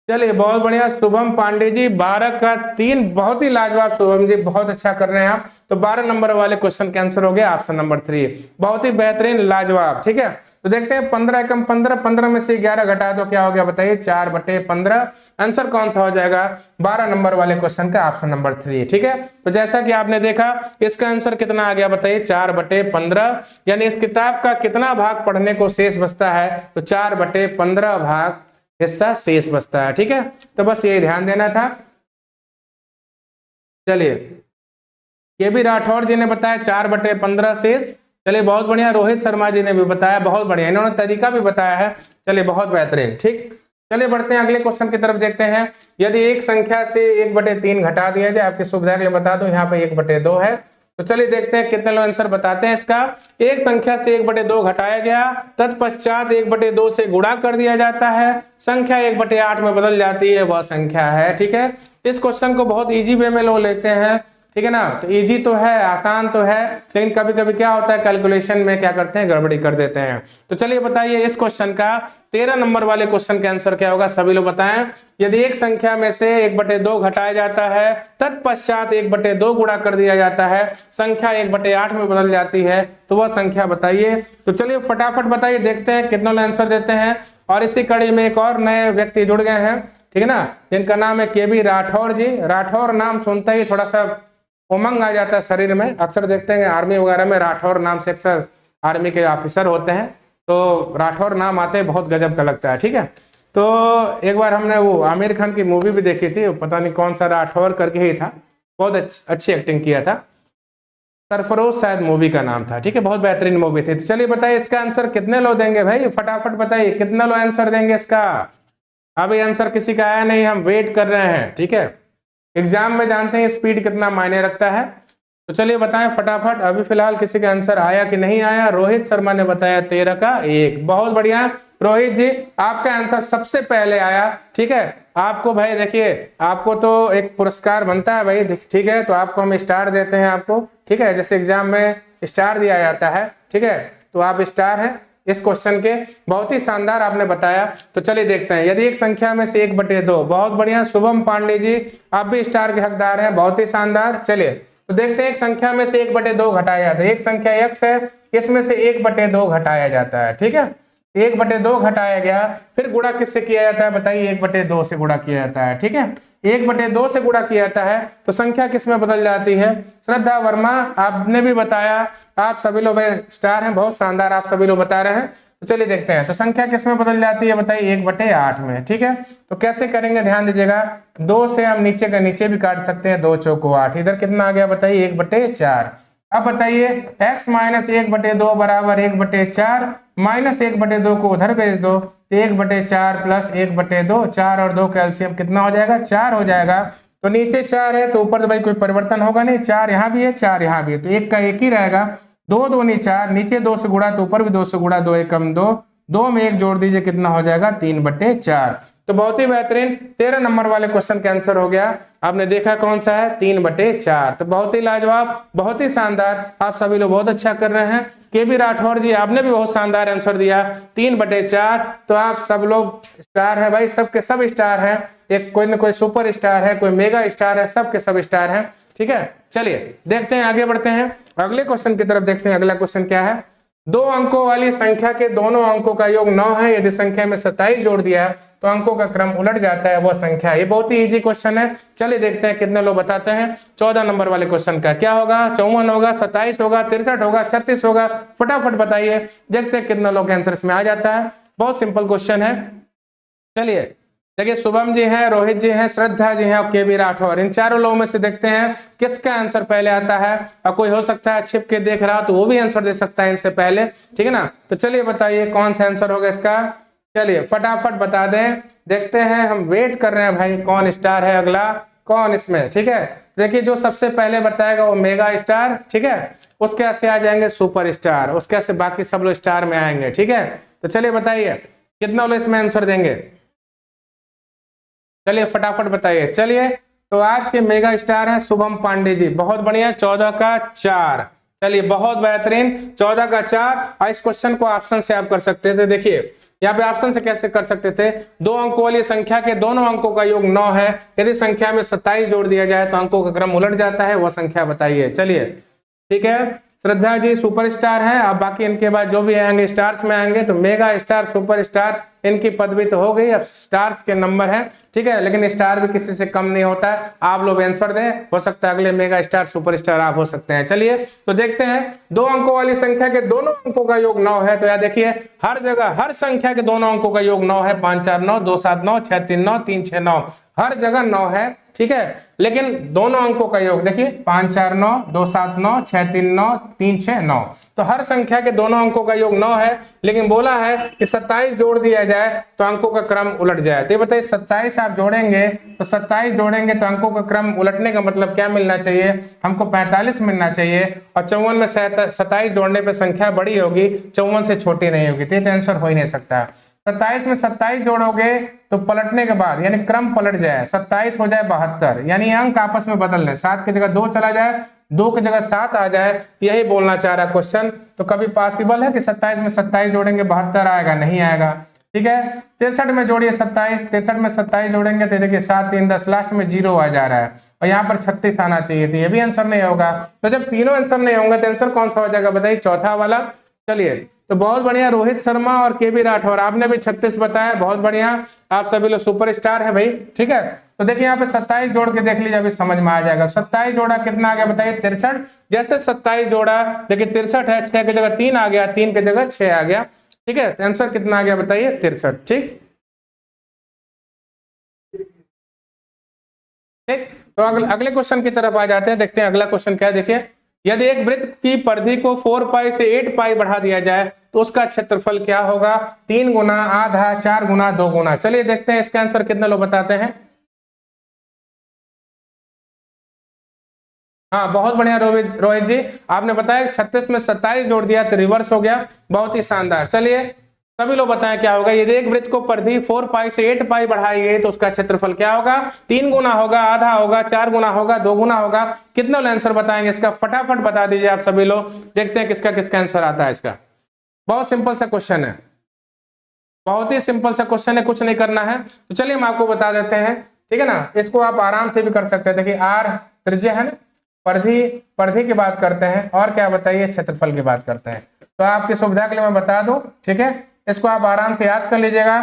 चलिए बहुत बढ़िया, शुभम पांडे जी 12 का 3, बहुत ही लाजवाब शुभम जी, बहुत अच्छा कर रहे हैं आप। तो 12 नंबर वाले क्वेश्चन का आंसर हो गया ऑप्शन नंबर 3, बहुत ही बेहतरीन लाजवाब, ठीक है। तो देखते हैं 15 एकम 15, 15 में से 11 घटा दो, क्या हो गया बताइए, 4/15। आंसर कौन सा हो जाएगा, 12 नंबर वाले क्वेश्चन का ऑप्शन नंबर 3, ठीक है। तो जैसा कि आपने देखा इसका आंसर कितना आ गया बताइए, 4/15, यानी इस किताब का कितना भाग पढ़ने को शेष बचता है, तो 4/15 भाग हिस्सा शेष बचता है, ठीक है। तो बस ये ध्यान देना था। चलिए ये भी राठौर जी ने बताया 4/15 शेष, चलिए बहुत बढ़िया। रोहित शर्मा जी ने भी बताया, बहुत बढ़िया, इन्होंने तरीका भी बताया है, चलिए बहुत बेहतरीन, ठीक। चलिए बढ़ते हैं अगले क्वेश्चन की तरफ, देखते हैं। यदि एक संख्या से 1/3 घटा दिया जाए, आपकी सुविधा के लिए बता दूं यहाँ पे 1/2 है। तो चलिए देखते हैं कितने लोग आंसर बताते हैं इसका। एक संख्या से 1/2 घटाया गया, तत्पश्चात 1/2 से गुणा कर दिया जाता है, संख्या 1/8 में बदल जाती है, वह संख्या है, ठीक है। इस क्वेश्चन को बहुत इजी वे में लोग लेते हैं, ठीक है ना। तो इजी तो है, आसान तो है, लेकिन कभी कभी क्या होता है कैलकुलेशन में क्या करते हैं, गड़बड़ी कर देते हैं। तो चलिए बताइए इस क्वेश्चन का 13 नंबर वाले क्वेश्चन का आंसर क्या होगा, सभी लोग बताएं। यदि एक संख्या में से 1/2 घटाया जाता है, तत्पश्चात 1/2 गुणा कर दिया जाता है, संख्या 1/8 में बदल जाती है, तो वह संख्या बताइए। तो चलिए फटाफट बताइए, देखते हैं कितने लोग आंसर देते हैं। और इसी कड़ी में एक और नए व्यक्ति जुड़ गए हैं, ठीक है ना, जिनका नाम है केबी राठौर जी। राठौर नाम सुनते ही थोड़ा सा उमंग आ जाता है शरीर में। अक्सर देखते हैं आर्मी वगैरह में राठौर नाम से अक्सर आर्मी के ऑफिसर होते हैं, तो राठौर नाम आते बहुत गजब का लगता है, ठीक है। तो एक बार हमने वो आमिर खान की मूवी भी देखी थी, पता नहीं कौन सा राठौर करके ही था, बहुत अच्छी एक्टिंग किया था, सरफरोश शायद मूवी का नाम था, ठीक है, बहुत बेहतरीन मूवी थी। तो चलिए बताइए इसका आंसर कितने लोग देंगे भाई, फटाफट बताइए कितने लोग आंसर देंगे इसका। अभी आंसर किसी का आया नहीं, हम वेट कर रहे हैं, ठीक है। एग्जाम में जानते हैं स्पीड कितना मायने रखता है। तो चलिए बताएं फटाफट, अभी फिलहाल किसी का आंसर आया कि नहीं आया। रोहित शर्मा ने बताया 13 का 1, बहुत बढ़िया रोहित जी, आपका आंसर सबसे पहले आया, ठीक है। आपको भाई देखिए, आपको तो एक पुरस्कार बनता है भाई, ठीक है, तो आपको हम स्टार देते हैं आपको, ठीक है, जैसे एग्जाम में स्टार दिया जाता है, ठीक है, तो आप स्टार हैं इस क्वेश्चन के, बहुत ही शानदार आपने बताया। तो चलिए देखते हैं, यदि एक संख्या में से 1/2, बहुत बढ़िया शुभम पांडे जी, आप भी स्टार के हकदार हैं, बहुत ही शानदार। चलिए तो देखते हैं एक संख्या में से 1/2 घटाया जाता है, एक संख्या x है, इसमें से 1/2 घटाया जाता है, ठीक है, 1/2 घटाया गया, फिर गुणा किससे किया जाता है बताइए, 1/2 से गुणा किया जाता है, ठीक है, 1/2 से गुणा किया जाता है, तो संख्या किसमें बदल जाती है। श्रद्धा वर्मा आपने भी बताया, आप सभी लोग स्टार हैं, बहुत शानदार आप सभी लोग बता रहे हैं। तो चलिए देखते हैं, तो संख्या किसमें बदल जाती है बताइए, 1/8 में, ठीक है। तो कैसे करेंगे ध्यान दीजिएगा, 2 से हम नीचे का नीचे भी काट सकते हैं, 2 चौको 8, इधर कितना आ गया बताइए 1/4। अब बताइए x - 1/2 बराबर 1/4, -1/2 को उधर भेज दो, 1/4 + 1/2, 4 और 2 कैल्शियम कितना हो जाएगा, 4 हो जाएगा। तो नीचे 4 है तो ऊपर तो भाई कोई परिवर्तन होगा नहीं, 4 यहाँ भी है 4 यहाँ भी है, तो 1 का 1 ही रहेगा, 2 दूनी 4, नीचे 2 से गुणा तो ऊपर भी 2 से गुणा, 2 एकम 2, 2 में 1 जोड़ दीजिए कितना हो जाएगा 3/4। तो बहुत ही बेहतरीन 13 नंबर वाले क्वेश्चन का आंसर हो गया, आपने देखा कौन सा है 3/4। तो बहुत ही लाजवाब, बहुत ही शानदार, आप सभी लोग बहुत अच्छा कर रहे हैं। केबी राठौर जी आपने भी बहुत शानदार आंसर दिया 3/4। तो आप सब लोग स्टार है भाई, सबके सब स्टार हैं, एक कोई ना कोई सुपर स्टार है, कोई मेगा स्टार है, सबके सब स्टार हैं, ठीक है। चलिए देखते हैं, आगे बढ़ते हैं अगले क्वेश्चन की तरफ, देखते हैं अगला क्वेश्चन क्या है। दो अंकों वाली संख्या के दोनों अंकों का योग 9 है, यदि संख्या में 27 जोड़ दिया तो अंकों का क्रम उलट जाता है, वह संख्या। ये बहुत ही इजी क्वेश्चन है। चलिए देखते हैं कितने लोग बताते हैं। 14 नंबर वाले क्वेश्चन का क्या होगा? 54 होगा, 27 होगा, 63 होगा, 36 होगा। फटाफट बताइए, देखते हैं कितने लोग आंसर इसमें आ जाता है। बहुत सिंपल क्वेश्चन है। चलिए देखिए, शुभम जी हैं, रोहित जी हैं, श्रद्धा जी हैं और के बी राठौर। इन चारों लोगों में से देखते हैं किसका आंसर पहले आता है। और कोई हो सकता है छिप के देख रहा तो वो भी आंसर दे सकता है इनसे पहले, ठीक है ना। तो चलिए बताइए कौन सा आंसर होगा इसका। चलिए फटाफट बता दें, देखते हैं। हम वेट कर रहे हैं भाई, कौन स्टार है अगला, कौन इसमें, ठीक है। देखिए जो सबसे पहले बताएगा वो मेगा स्टार, ठीक है। उसके ऐसे आ जाएंगे सुपर स्टार, उसके ऐसे बाकी सब लोग स्टार में आएंगे, ठीक है। तो चलिए बताइए कितना लोग इसमें आंसर देंगे। चलिए फटाफट बताइए। चलिए तो आज के मेगा स्टार हैं शुभम पांडे जी, बहुत बढ़िया। 14 का 4, चलिए बहुत बेहतरीन। 14 का 4। इस क्वेश्चन को ऑप्शन से आप कर सकते थे। देखिए यहाँ पे ऑप्शन से कैसे कर सकते थे, दो अंकों वाली संख्या के दोनों अंकों का योग 9 है, यदि संख्या में 27 जोड़ दिया जाए तो अंकों का क्रम उलट जाता है, वह संख्या बताइए। चलिए ठीक है, श्रद्धा जी सुपरस्टार है। अब बाकी इनके बाद जो भी आएंगे स्टार्स में आएंगे, तो मेगा स्टार, सुपरस्टार, इनकी पदवी तो हो गई। अब स्टार्स के नंबर है, ठीक है, लेकिन स्टार भी किसी से कम नहीं होता है। आप लोग आंसर दें, हो सकता है अगले मेगा स्टार, सुपरस्टार आप हो सकते हैं। चलिए तो देखते हैं, दो अंकों वाली संख्या के दोनों अंकों का योग 9 है। तो यार देखिए हर जगह हर संख्या के दोनों अंकों का योग 9 है। 5 4 9, 2 7 9, 6 3 9, 3 6 9, हर जगह 9 है, ठीक है। लेकिन दोनों अंकों का योग देखिए 5 4 9, 2 7 9, 6 3 9, 3 6 9, तो हर संख्या के दोनों अंकों का योग 9 है। लेकिन बोला है कि 27 जोड़ दिया जाए तो अंकों का क्रम उलट जाए। तो ये बताइए 27 आप जोड़ेंगे तो 27 जोड़ेंगे तो अंकों का क्रम उलटने का मतलब क्या मिलना चाहिए, हमको 45 मिलना चाहिए। और 54 में 27 जोड़ने पर संख्या बड़ी होगी, 54 से छोटी नहीं होगी। तो ये आंसर हो ही नहीं सकता। 27 में 27 जोड़ोगे तो पलटने के बाद यानी क्रम पलट जाए, 27 हो जाए 72, यानी अंक आपस में बदल लें, 7 की जगह 2 चला जाए, 2 की जगह 7 आ जाए, यही बोलना चाह रहा क्वेश्चन। तो कभी पॉसिबल है कि 27 में 27 जोड़ेंगे 72 आएगा? नहीं आएगा, ठीक है। 63 में जोड़िए 27, 63 में 27 जोड़ेंगे तो देखिए 7 3 10, लास्ट में 0 आ जा रहा है और यहाँ पर 36 आना चाहिए थी, ये भी आंसर नहीं होगा। तो जब तीनों आंसर नहीं होंगे तो आंसर कौन सा हो जाएगा बताइए, चौथा वाला। चलिए तो बहुत बढ़िया रोहित शर्मा और के बी राठौर, आपने भी 36 बताया, बहुत बढ़िया। आप सभी लोग सुपरस्टार है भाई, ठीक है। तो देखिए यहाँ पे 27 जोड़ के देख लीजिए, अभी समझ में आ जाएगा। 27 जोड़ा कितना आ गया बताइए, 63। जैसे 27 जोड़ा देखिए 63 है, 6 की जगह 3 आ गया, 3 की जगह 6 आ गया, ठीक है। तो आंसर कितना आ गया बताइए, 63, ठीक। ठीक, तो अगले क्वेश्चन की तरफ आ जाते हैं, देखते हैं अगला क्वेश्चन क्या है। देखिए यदि एक वृत्त की परिधि को 4 पाई से 8 पाई बढ़ा दिया जाए तो उसका क्षेत्रफल क्या होगा, 3 गुना, आधा, 4 गुना, 2 गुना। चलिए देखते हैं इसका आंसर कितने लोग बताते हैं। हाँ बहुत बढ़िया रोहित जी, आपने बताया 36 में 27 जोड़ दिया तो रिवर्स हो गया, बहुत ही शानदार। चलिए सभी लोग बताएं क्या होगा। यदि एक वृत्त को परिधि 4 पाई से 8 पाई बढ़ाई गई तो उसका क्षेत्रफल क्या होगा, 3 गुना होगा, आधा होगा, 4 गुना होगा, 2 गुना होगा। कितना लोग आंसर बताएंगे इसका, फटाफट बता दीजिए आप सभी लोग, देखते हैं किसका किसका आंसर आता है इसका। बहुत सिंपल सा क्वेश्चन है, बहुत ही सिंपल सा क्वेश्चन है, कुछ नहीं करना है। तो चलिए हम आपको बता देते हैं, ठीक है ना। इसको आप आराम से भी कर सकते हैं। देखिए आर त्रिज्या है ना, परिधि की बात करते हैं और क्या बताइए, क्षेत्रफल की बात करते हैं। तो आपकी सुविधा के लिए मैं बता दूं, ठीक है, इसको आप आराम से याद कर लीजिएगा,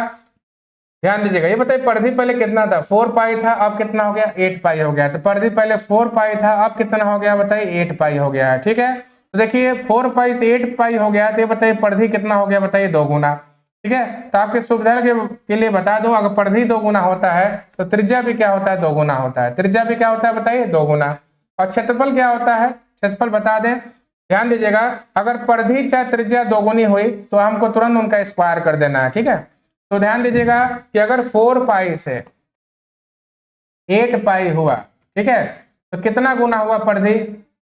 ध्यान दीजिएगा। ये बताइए परिधि पहले कितना था, 4 पाई था, अब कितना हो गया, 8 पाई हो गया। तो परिधि पहले 4 पाई था, अब कितना हो गया बताइए, 8 पाई हो गया है, ठीक है। तो देखिए 4 पाई से 8 पाई हो गया, तो ये बताइए परिधि कितना हो गया बताइए, 2 गुना, ठीक है। तो आपकी सुविधा के लिए बता दो, अगर परिधि 2 गुना होता है तो त्रिज्या भी क्या होता है, 2 गुना होता है। त्रिज्या भी क्या होता है बताइए, 2 गुना। और क्षेत्रफल क्या होता है, क्षेत्रफल बता दें, ध्यान दीजिएगा। अगर परिधि चाहे त्रिज्या 2 गुनी हुई तो हमको तुरंत उनका स्क्वायर कर देना है, ठीक है। तो ध्यान दीजिएगा कि अगर 4 पाई से 8 पाई हुआ, ठीक है, तो कितना गुना हुआ परिधि,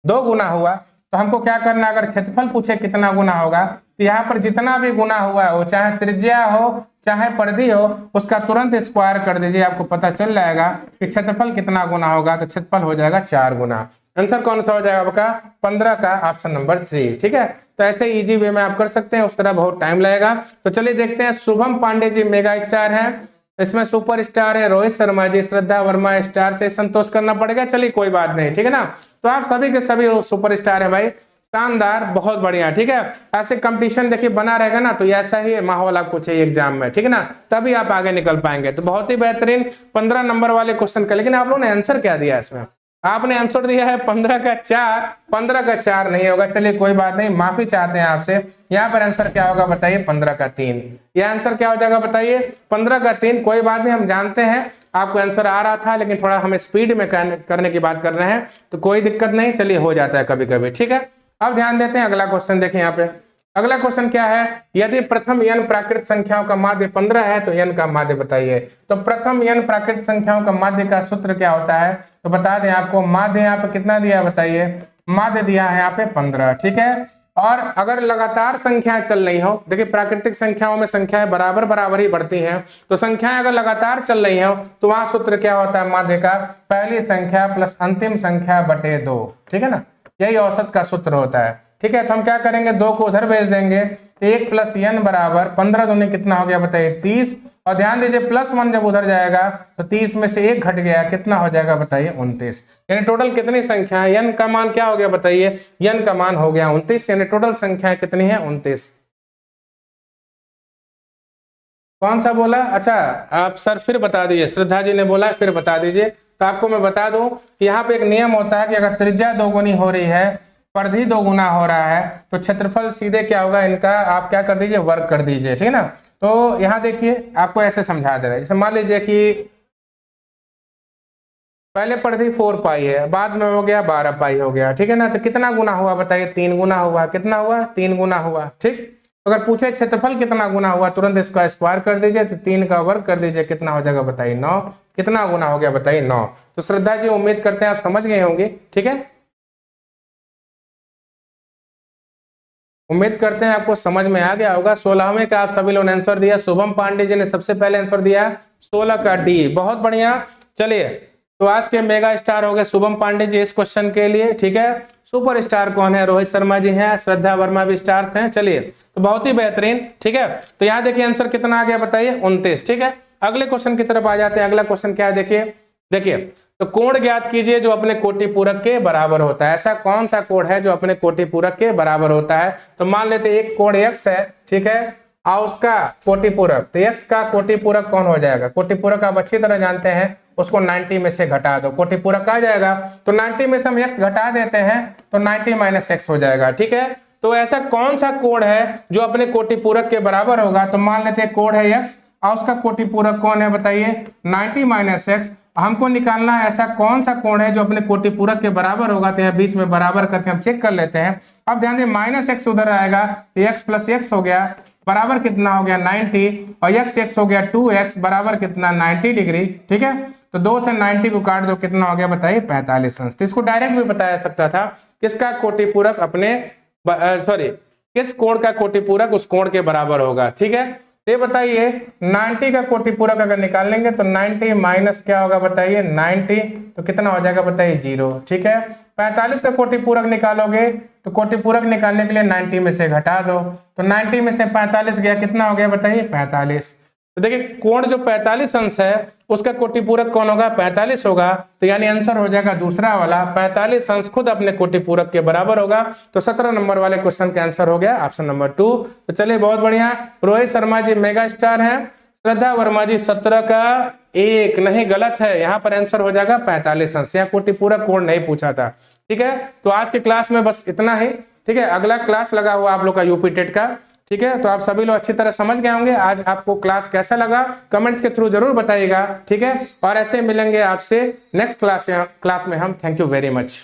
2 गुना हुआ। तो हमको क्या करना, अगर क्षेत्रफल पूछे कितना गुना होगा, तो यहाँ पर जितना भी गुना हुआ हो, चाहे त्रिज्या हो चाहे परिधि हो, उसका तुरंत स्क्वायर कर दीजिए, आपको पता चल जाएगा कि क्षेत्रफल कितना गुना होगा। तो क्षेत्रफल हो जाएगा 4 गुना। आंसर कौन सा हो जाएगा आपका, 15 का ऑप्शन नंबर 3, ठीक है। तो ऐसे इजी वे में आप कर सकते हैं, उस तरह बहुत टाइम लगेगा। तो चलिए देखते हैं, शुभम पांडे जी मेगा स्टार हैं, इसमें सुपर स्टार है रोहित शर्मा जी, श्रद्धा वर्मा स्टार से संतोष करना पड़ेगा। चलिए कोई बात नहीं, ठीक है ना। तो आप सभी के सभी सुपर स्टार है भाई, शानदार, बहुत बढ़िया। ठीक है, ऐसे कंपटीशन देखिए बना रहेगा ना, तो ऐसा ही माहौल आपको चाहिए एग्जाम में, ठीक है ना, तभी आप आगे निकल पाएंगे। तो बहुत ही बेहतरीन 15 नंबर वाले क्वेश्चन का। लेकिन आप लोगों ने आंसर क्या दिया इसमें? आपने आंसर दिया है 15 का 4, 15 का 4 नहीं होगा। चलिए कोई बात नहीं, माफी चाहते हैं आपसे। यहाँ पर आंसर क्या होगा बताइए? 15 का 3। यह आंसर क्या हो जाएगा बताइए? 15 का 3। कोई बात नहीं, हम जानते हैं आपको आंसर आ रहा था, लेकिन थोड़ा हम स्पीड में करने की बात कर रहे हैं, तो कोई दिक्कत नहीं, चलिए हो जाता है कभी कभी। ठीक है, अब ध्यान देते हैं अगला क्वेश्चन। देखें यहाँ पे अगला क्वेश्चन क्या है? यदि प्रथम n प्राकृत संख्याओं का माध्य 15 है तो n का माध्य बताइए। तो प्रथम n प्राकृत संख्याओं का माध्य का सूत्र क्या होता है? तो बता दें आपको, माध्य यहाँ पे कितना दिया है बताइए? माध्य दिया है यहाँ पे 15। ठीक है, और अगर लगातार संख्याएं चल रही हो, देखिए प्राकृतिक संख्याओं में संख्याएं बराबर बराबर ही बढ़ती हैं, तो संख्याएं अगर लगातार चल रही हो तो वहां सूत्र क्या होता है माध्य का? पहली संख्या प्लस अंतिम संख्या बटे 2। ठीक है ना, यही औसत का सूत्र होता है। ठीक है, तो हम क्या करेंगे? 2 को उधर भेज देंगे, तो 1 प्लस n बराबर 15 दूनी कितना हो गया बताइए? 30। और ध्यान दीजिए +1 जब उधर जाएगा तो 30 में से 1 घट गया, कितना हो जाएगा बताइए? 29। यानी टोटल कितनी संख्या है? n का मान क्या हो गया बताइए? n का मान हो गया 29। यानी टोटल संख्या कितनी है? 29। कौन सा बोला? अच्छा, आप सर फिर बता दीजिए, श्रद्धा जी ने बोला फिर बता दीजिए। तो आपको मैं बता दूं, यहाँ पे एक नियम होता है कि अगर त्रिज्या दोगुनी हो रही है, परिधि 2 गुना हो रहा है, तो क्षेत्रफल सीधे क्या होगा इनका? आप क्या कर दीजिए? वर्ग कर दीजिए। ठीक है ना, तो यहाँ देखिए आपको ऐसे समझा दे रहा है। जैसे मान लीजिए कि पहले परिधि 4 पाई है, बाद में हो गया 12 पाई हो गया। ठीक है ना, तो कितना गुना हुआ बताइए? 3 गुना हुआ। कितना हुआ? 3 गुना हुआ। ठीक, अगर पूछे क्षेत्रफल कितना गुना हुआ, तुरंत इसका स्क्वायर कर दीजिए, तो 3 का वर्ग कर दीजिए, कितना हो जाएगा बताइए? 9। कितना गुना हो गया बताइए? 9। तो श्रद्धा जी उम्मीद करते हैं आप समझ गए होंगे। ठीक है, उम्मीद करते हैं आपको समझ में आ गया होगा। 16वें का आप सभी लोगों ने आंसर दिया। शुभम पांडे जी ने सबसे पहले आंसर दिया 16 का डी, बहुत बढ़िया। चलिए, तो आज के मेगा स्टार हो गए शुभम पांडे जी इस क्वेश्चन के लिए। ठीक है, सुपर स्टार कौन है? रोहित शर्मा जी हैं, श्रद्धा वर्मा भी स्टार्स हैं। चलिए, तो बहुत ही बेहतरीन। ठीक है, तो यहाँ देखिए आंसर कितना आ गया बताइए? 29। ठीक है, अगले क्वेश्चन की तरफ आ जाते हैं। अगला क्वेश्चन क्या है देखिए? देखिए, तो कोण ज्ञात कीजिए जो अपने कोटि पूरक के बराबर होता है। ऐसा कौन सा कोण है जो अपने कोटि पूरक के बराबर होता है? तो मान लेते हैं एक कोण x है, ठीक है, और उसका कोटि पूरक, तो x का कोटि पूरक कौन हो जाएगा? कोटि पूरक आप अच्छी तरह जानते हैं, उसको 90 में से घटा दो, कोटि पूरक आ जाएगा। तो 90 में से हम x घटा देते हैं तो 90 माइनस x हो जाएगा। ठीक है, तो ऐसा कौन सा कोण है जो अपने कोटि पूरक के बराबर होगा? तो मान लेते हैं कोण है x और उसका कोटि पूरक कौन है बताइए? 90 माइनस x। हमको निकालना है ऐसा कौन सा कोण है जो अपने कोटि पूरक के बराबर होगा। तो यहाँ बीच में बराबर करके हम चेक कर लेते हैं। अब ध्यान दें, माइनस एक्स उधर आएगा तो x प्लस एक्स हो गया, बराबर कितना हो गया? 90, और x हो गया 2x, बराबर कितना? 90 डिग्री। ठीक है, तो 2 से 90 को काट दो, कितना हो गया बताइए? 45 अंश। तो इसको डायरेक्ट भी बताया सकता था, किसका कोटि पूरक अपने किस कोण का कोटि पूरक उस कोण के बराबर होगा। ठीक है, ये बताइए 90 का कोटि पूरक अगर निकाल लेंगे तो 90 माइनस क्या होगा बताइए? 90, तो कितना हो जाएगा बताइए? 0। ठीक है, 45 का कोटि पूरक निकालोगे तो कोटि पूरक निकालने के लिए 90 में से घटा दो, तो 90 में से 45 गया, कितना हो गया बताइए? 45। तो देखिए कोण जो 45 अंश है उसका कोटि पूरक कौन होगा? 45 होगा। तो यानी आंसर हो जाएगा दूसरा वाला, 45 अंश खुद अपने कोटि पूरक के बराबर होगा। तो 17 नंबर वाले क्वेश्चन का आंसर हो गया ऑप्शन नंबर 2। तो चलिए, बहुत बढ़िया। रोहित शर्मा जी मेगा स्टार हैं, श्रद्धा वर्मा जी 17 का 1 नहीं, गलत है, यहाँ पर आंसर हो जाएगा 45 अंश। यहाँ कोटि पूरक कोण नहीं पूछा था। ठीक है, तो आज के क्लास में बस इतना ही। ठीक है, अगला क्लास लगा हुआ आप लोग का यूपी टेट का। ठीक है, तो आप सभी लोग अच्छी तरह समझ गए होंगे। आज आपको क्लास कैसा लगा कमेंट्स के थ्रू जरूर बताइएगा। ठीक है, और ऐसे मिलेंगे आपसे नेक्स्ट क्लास में हम। Thank you very much.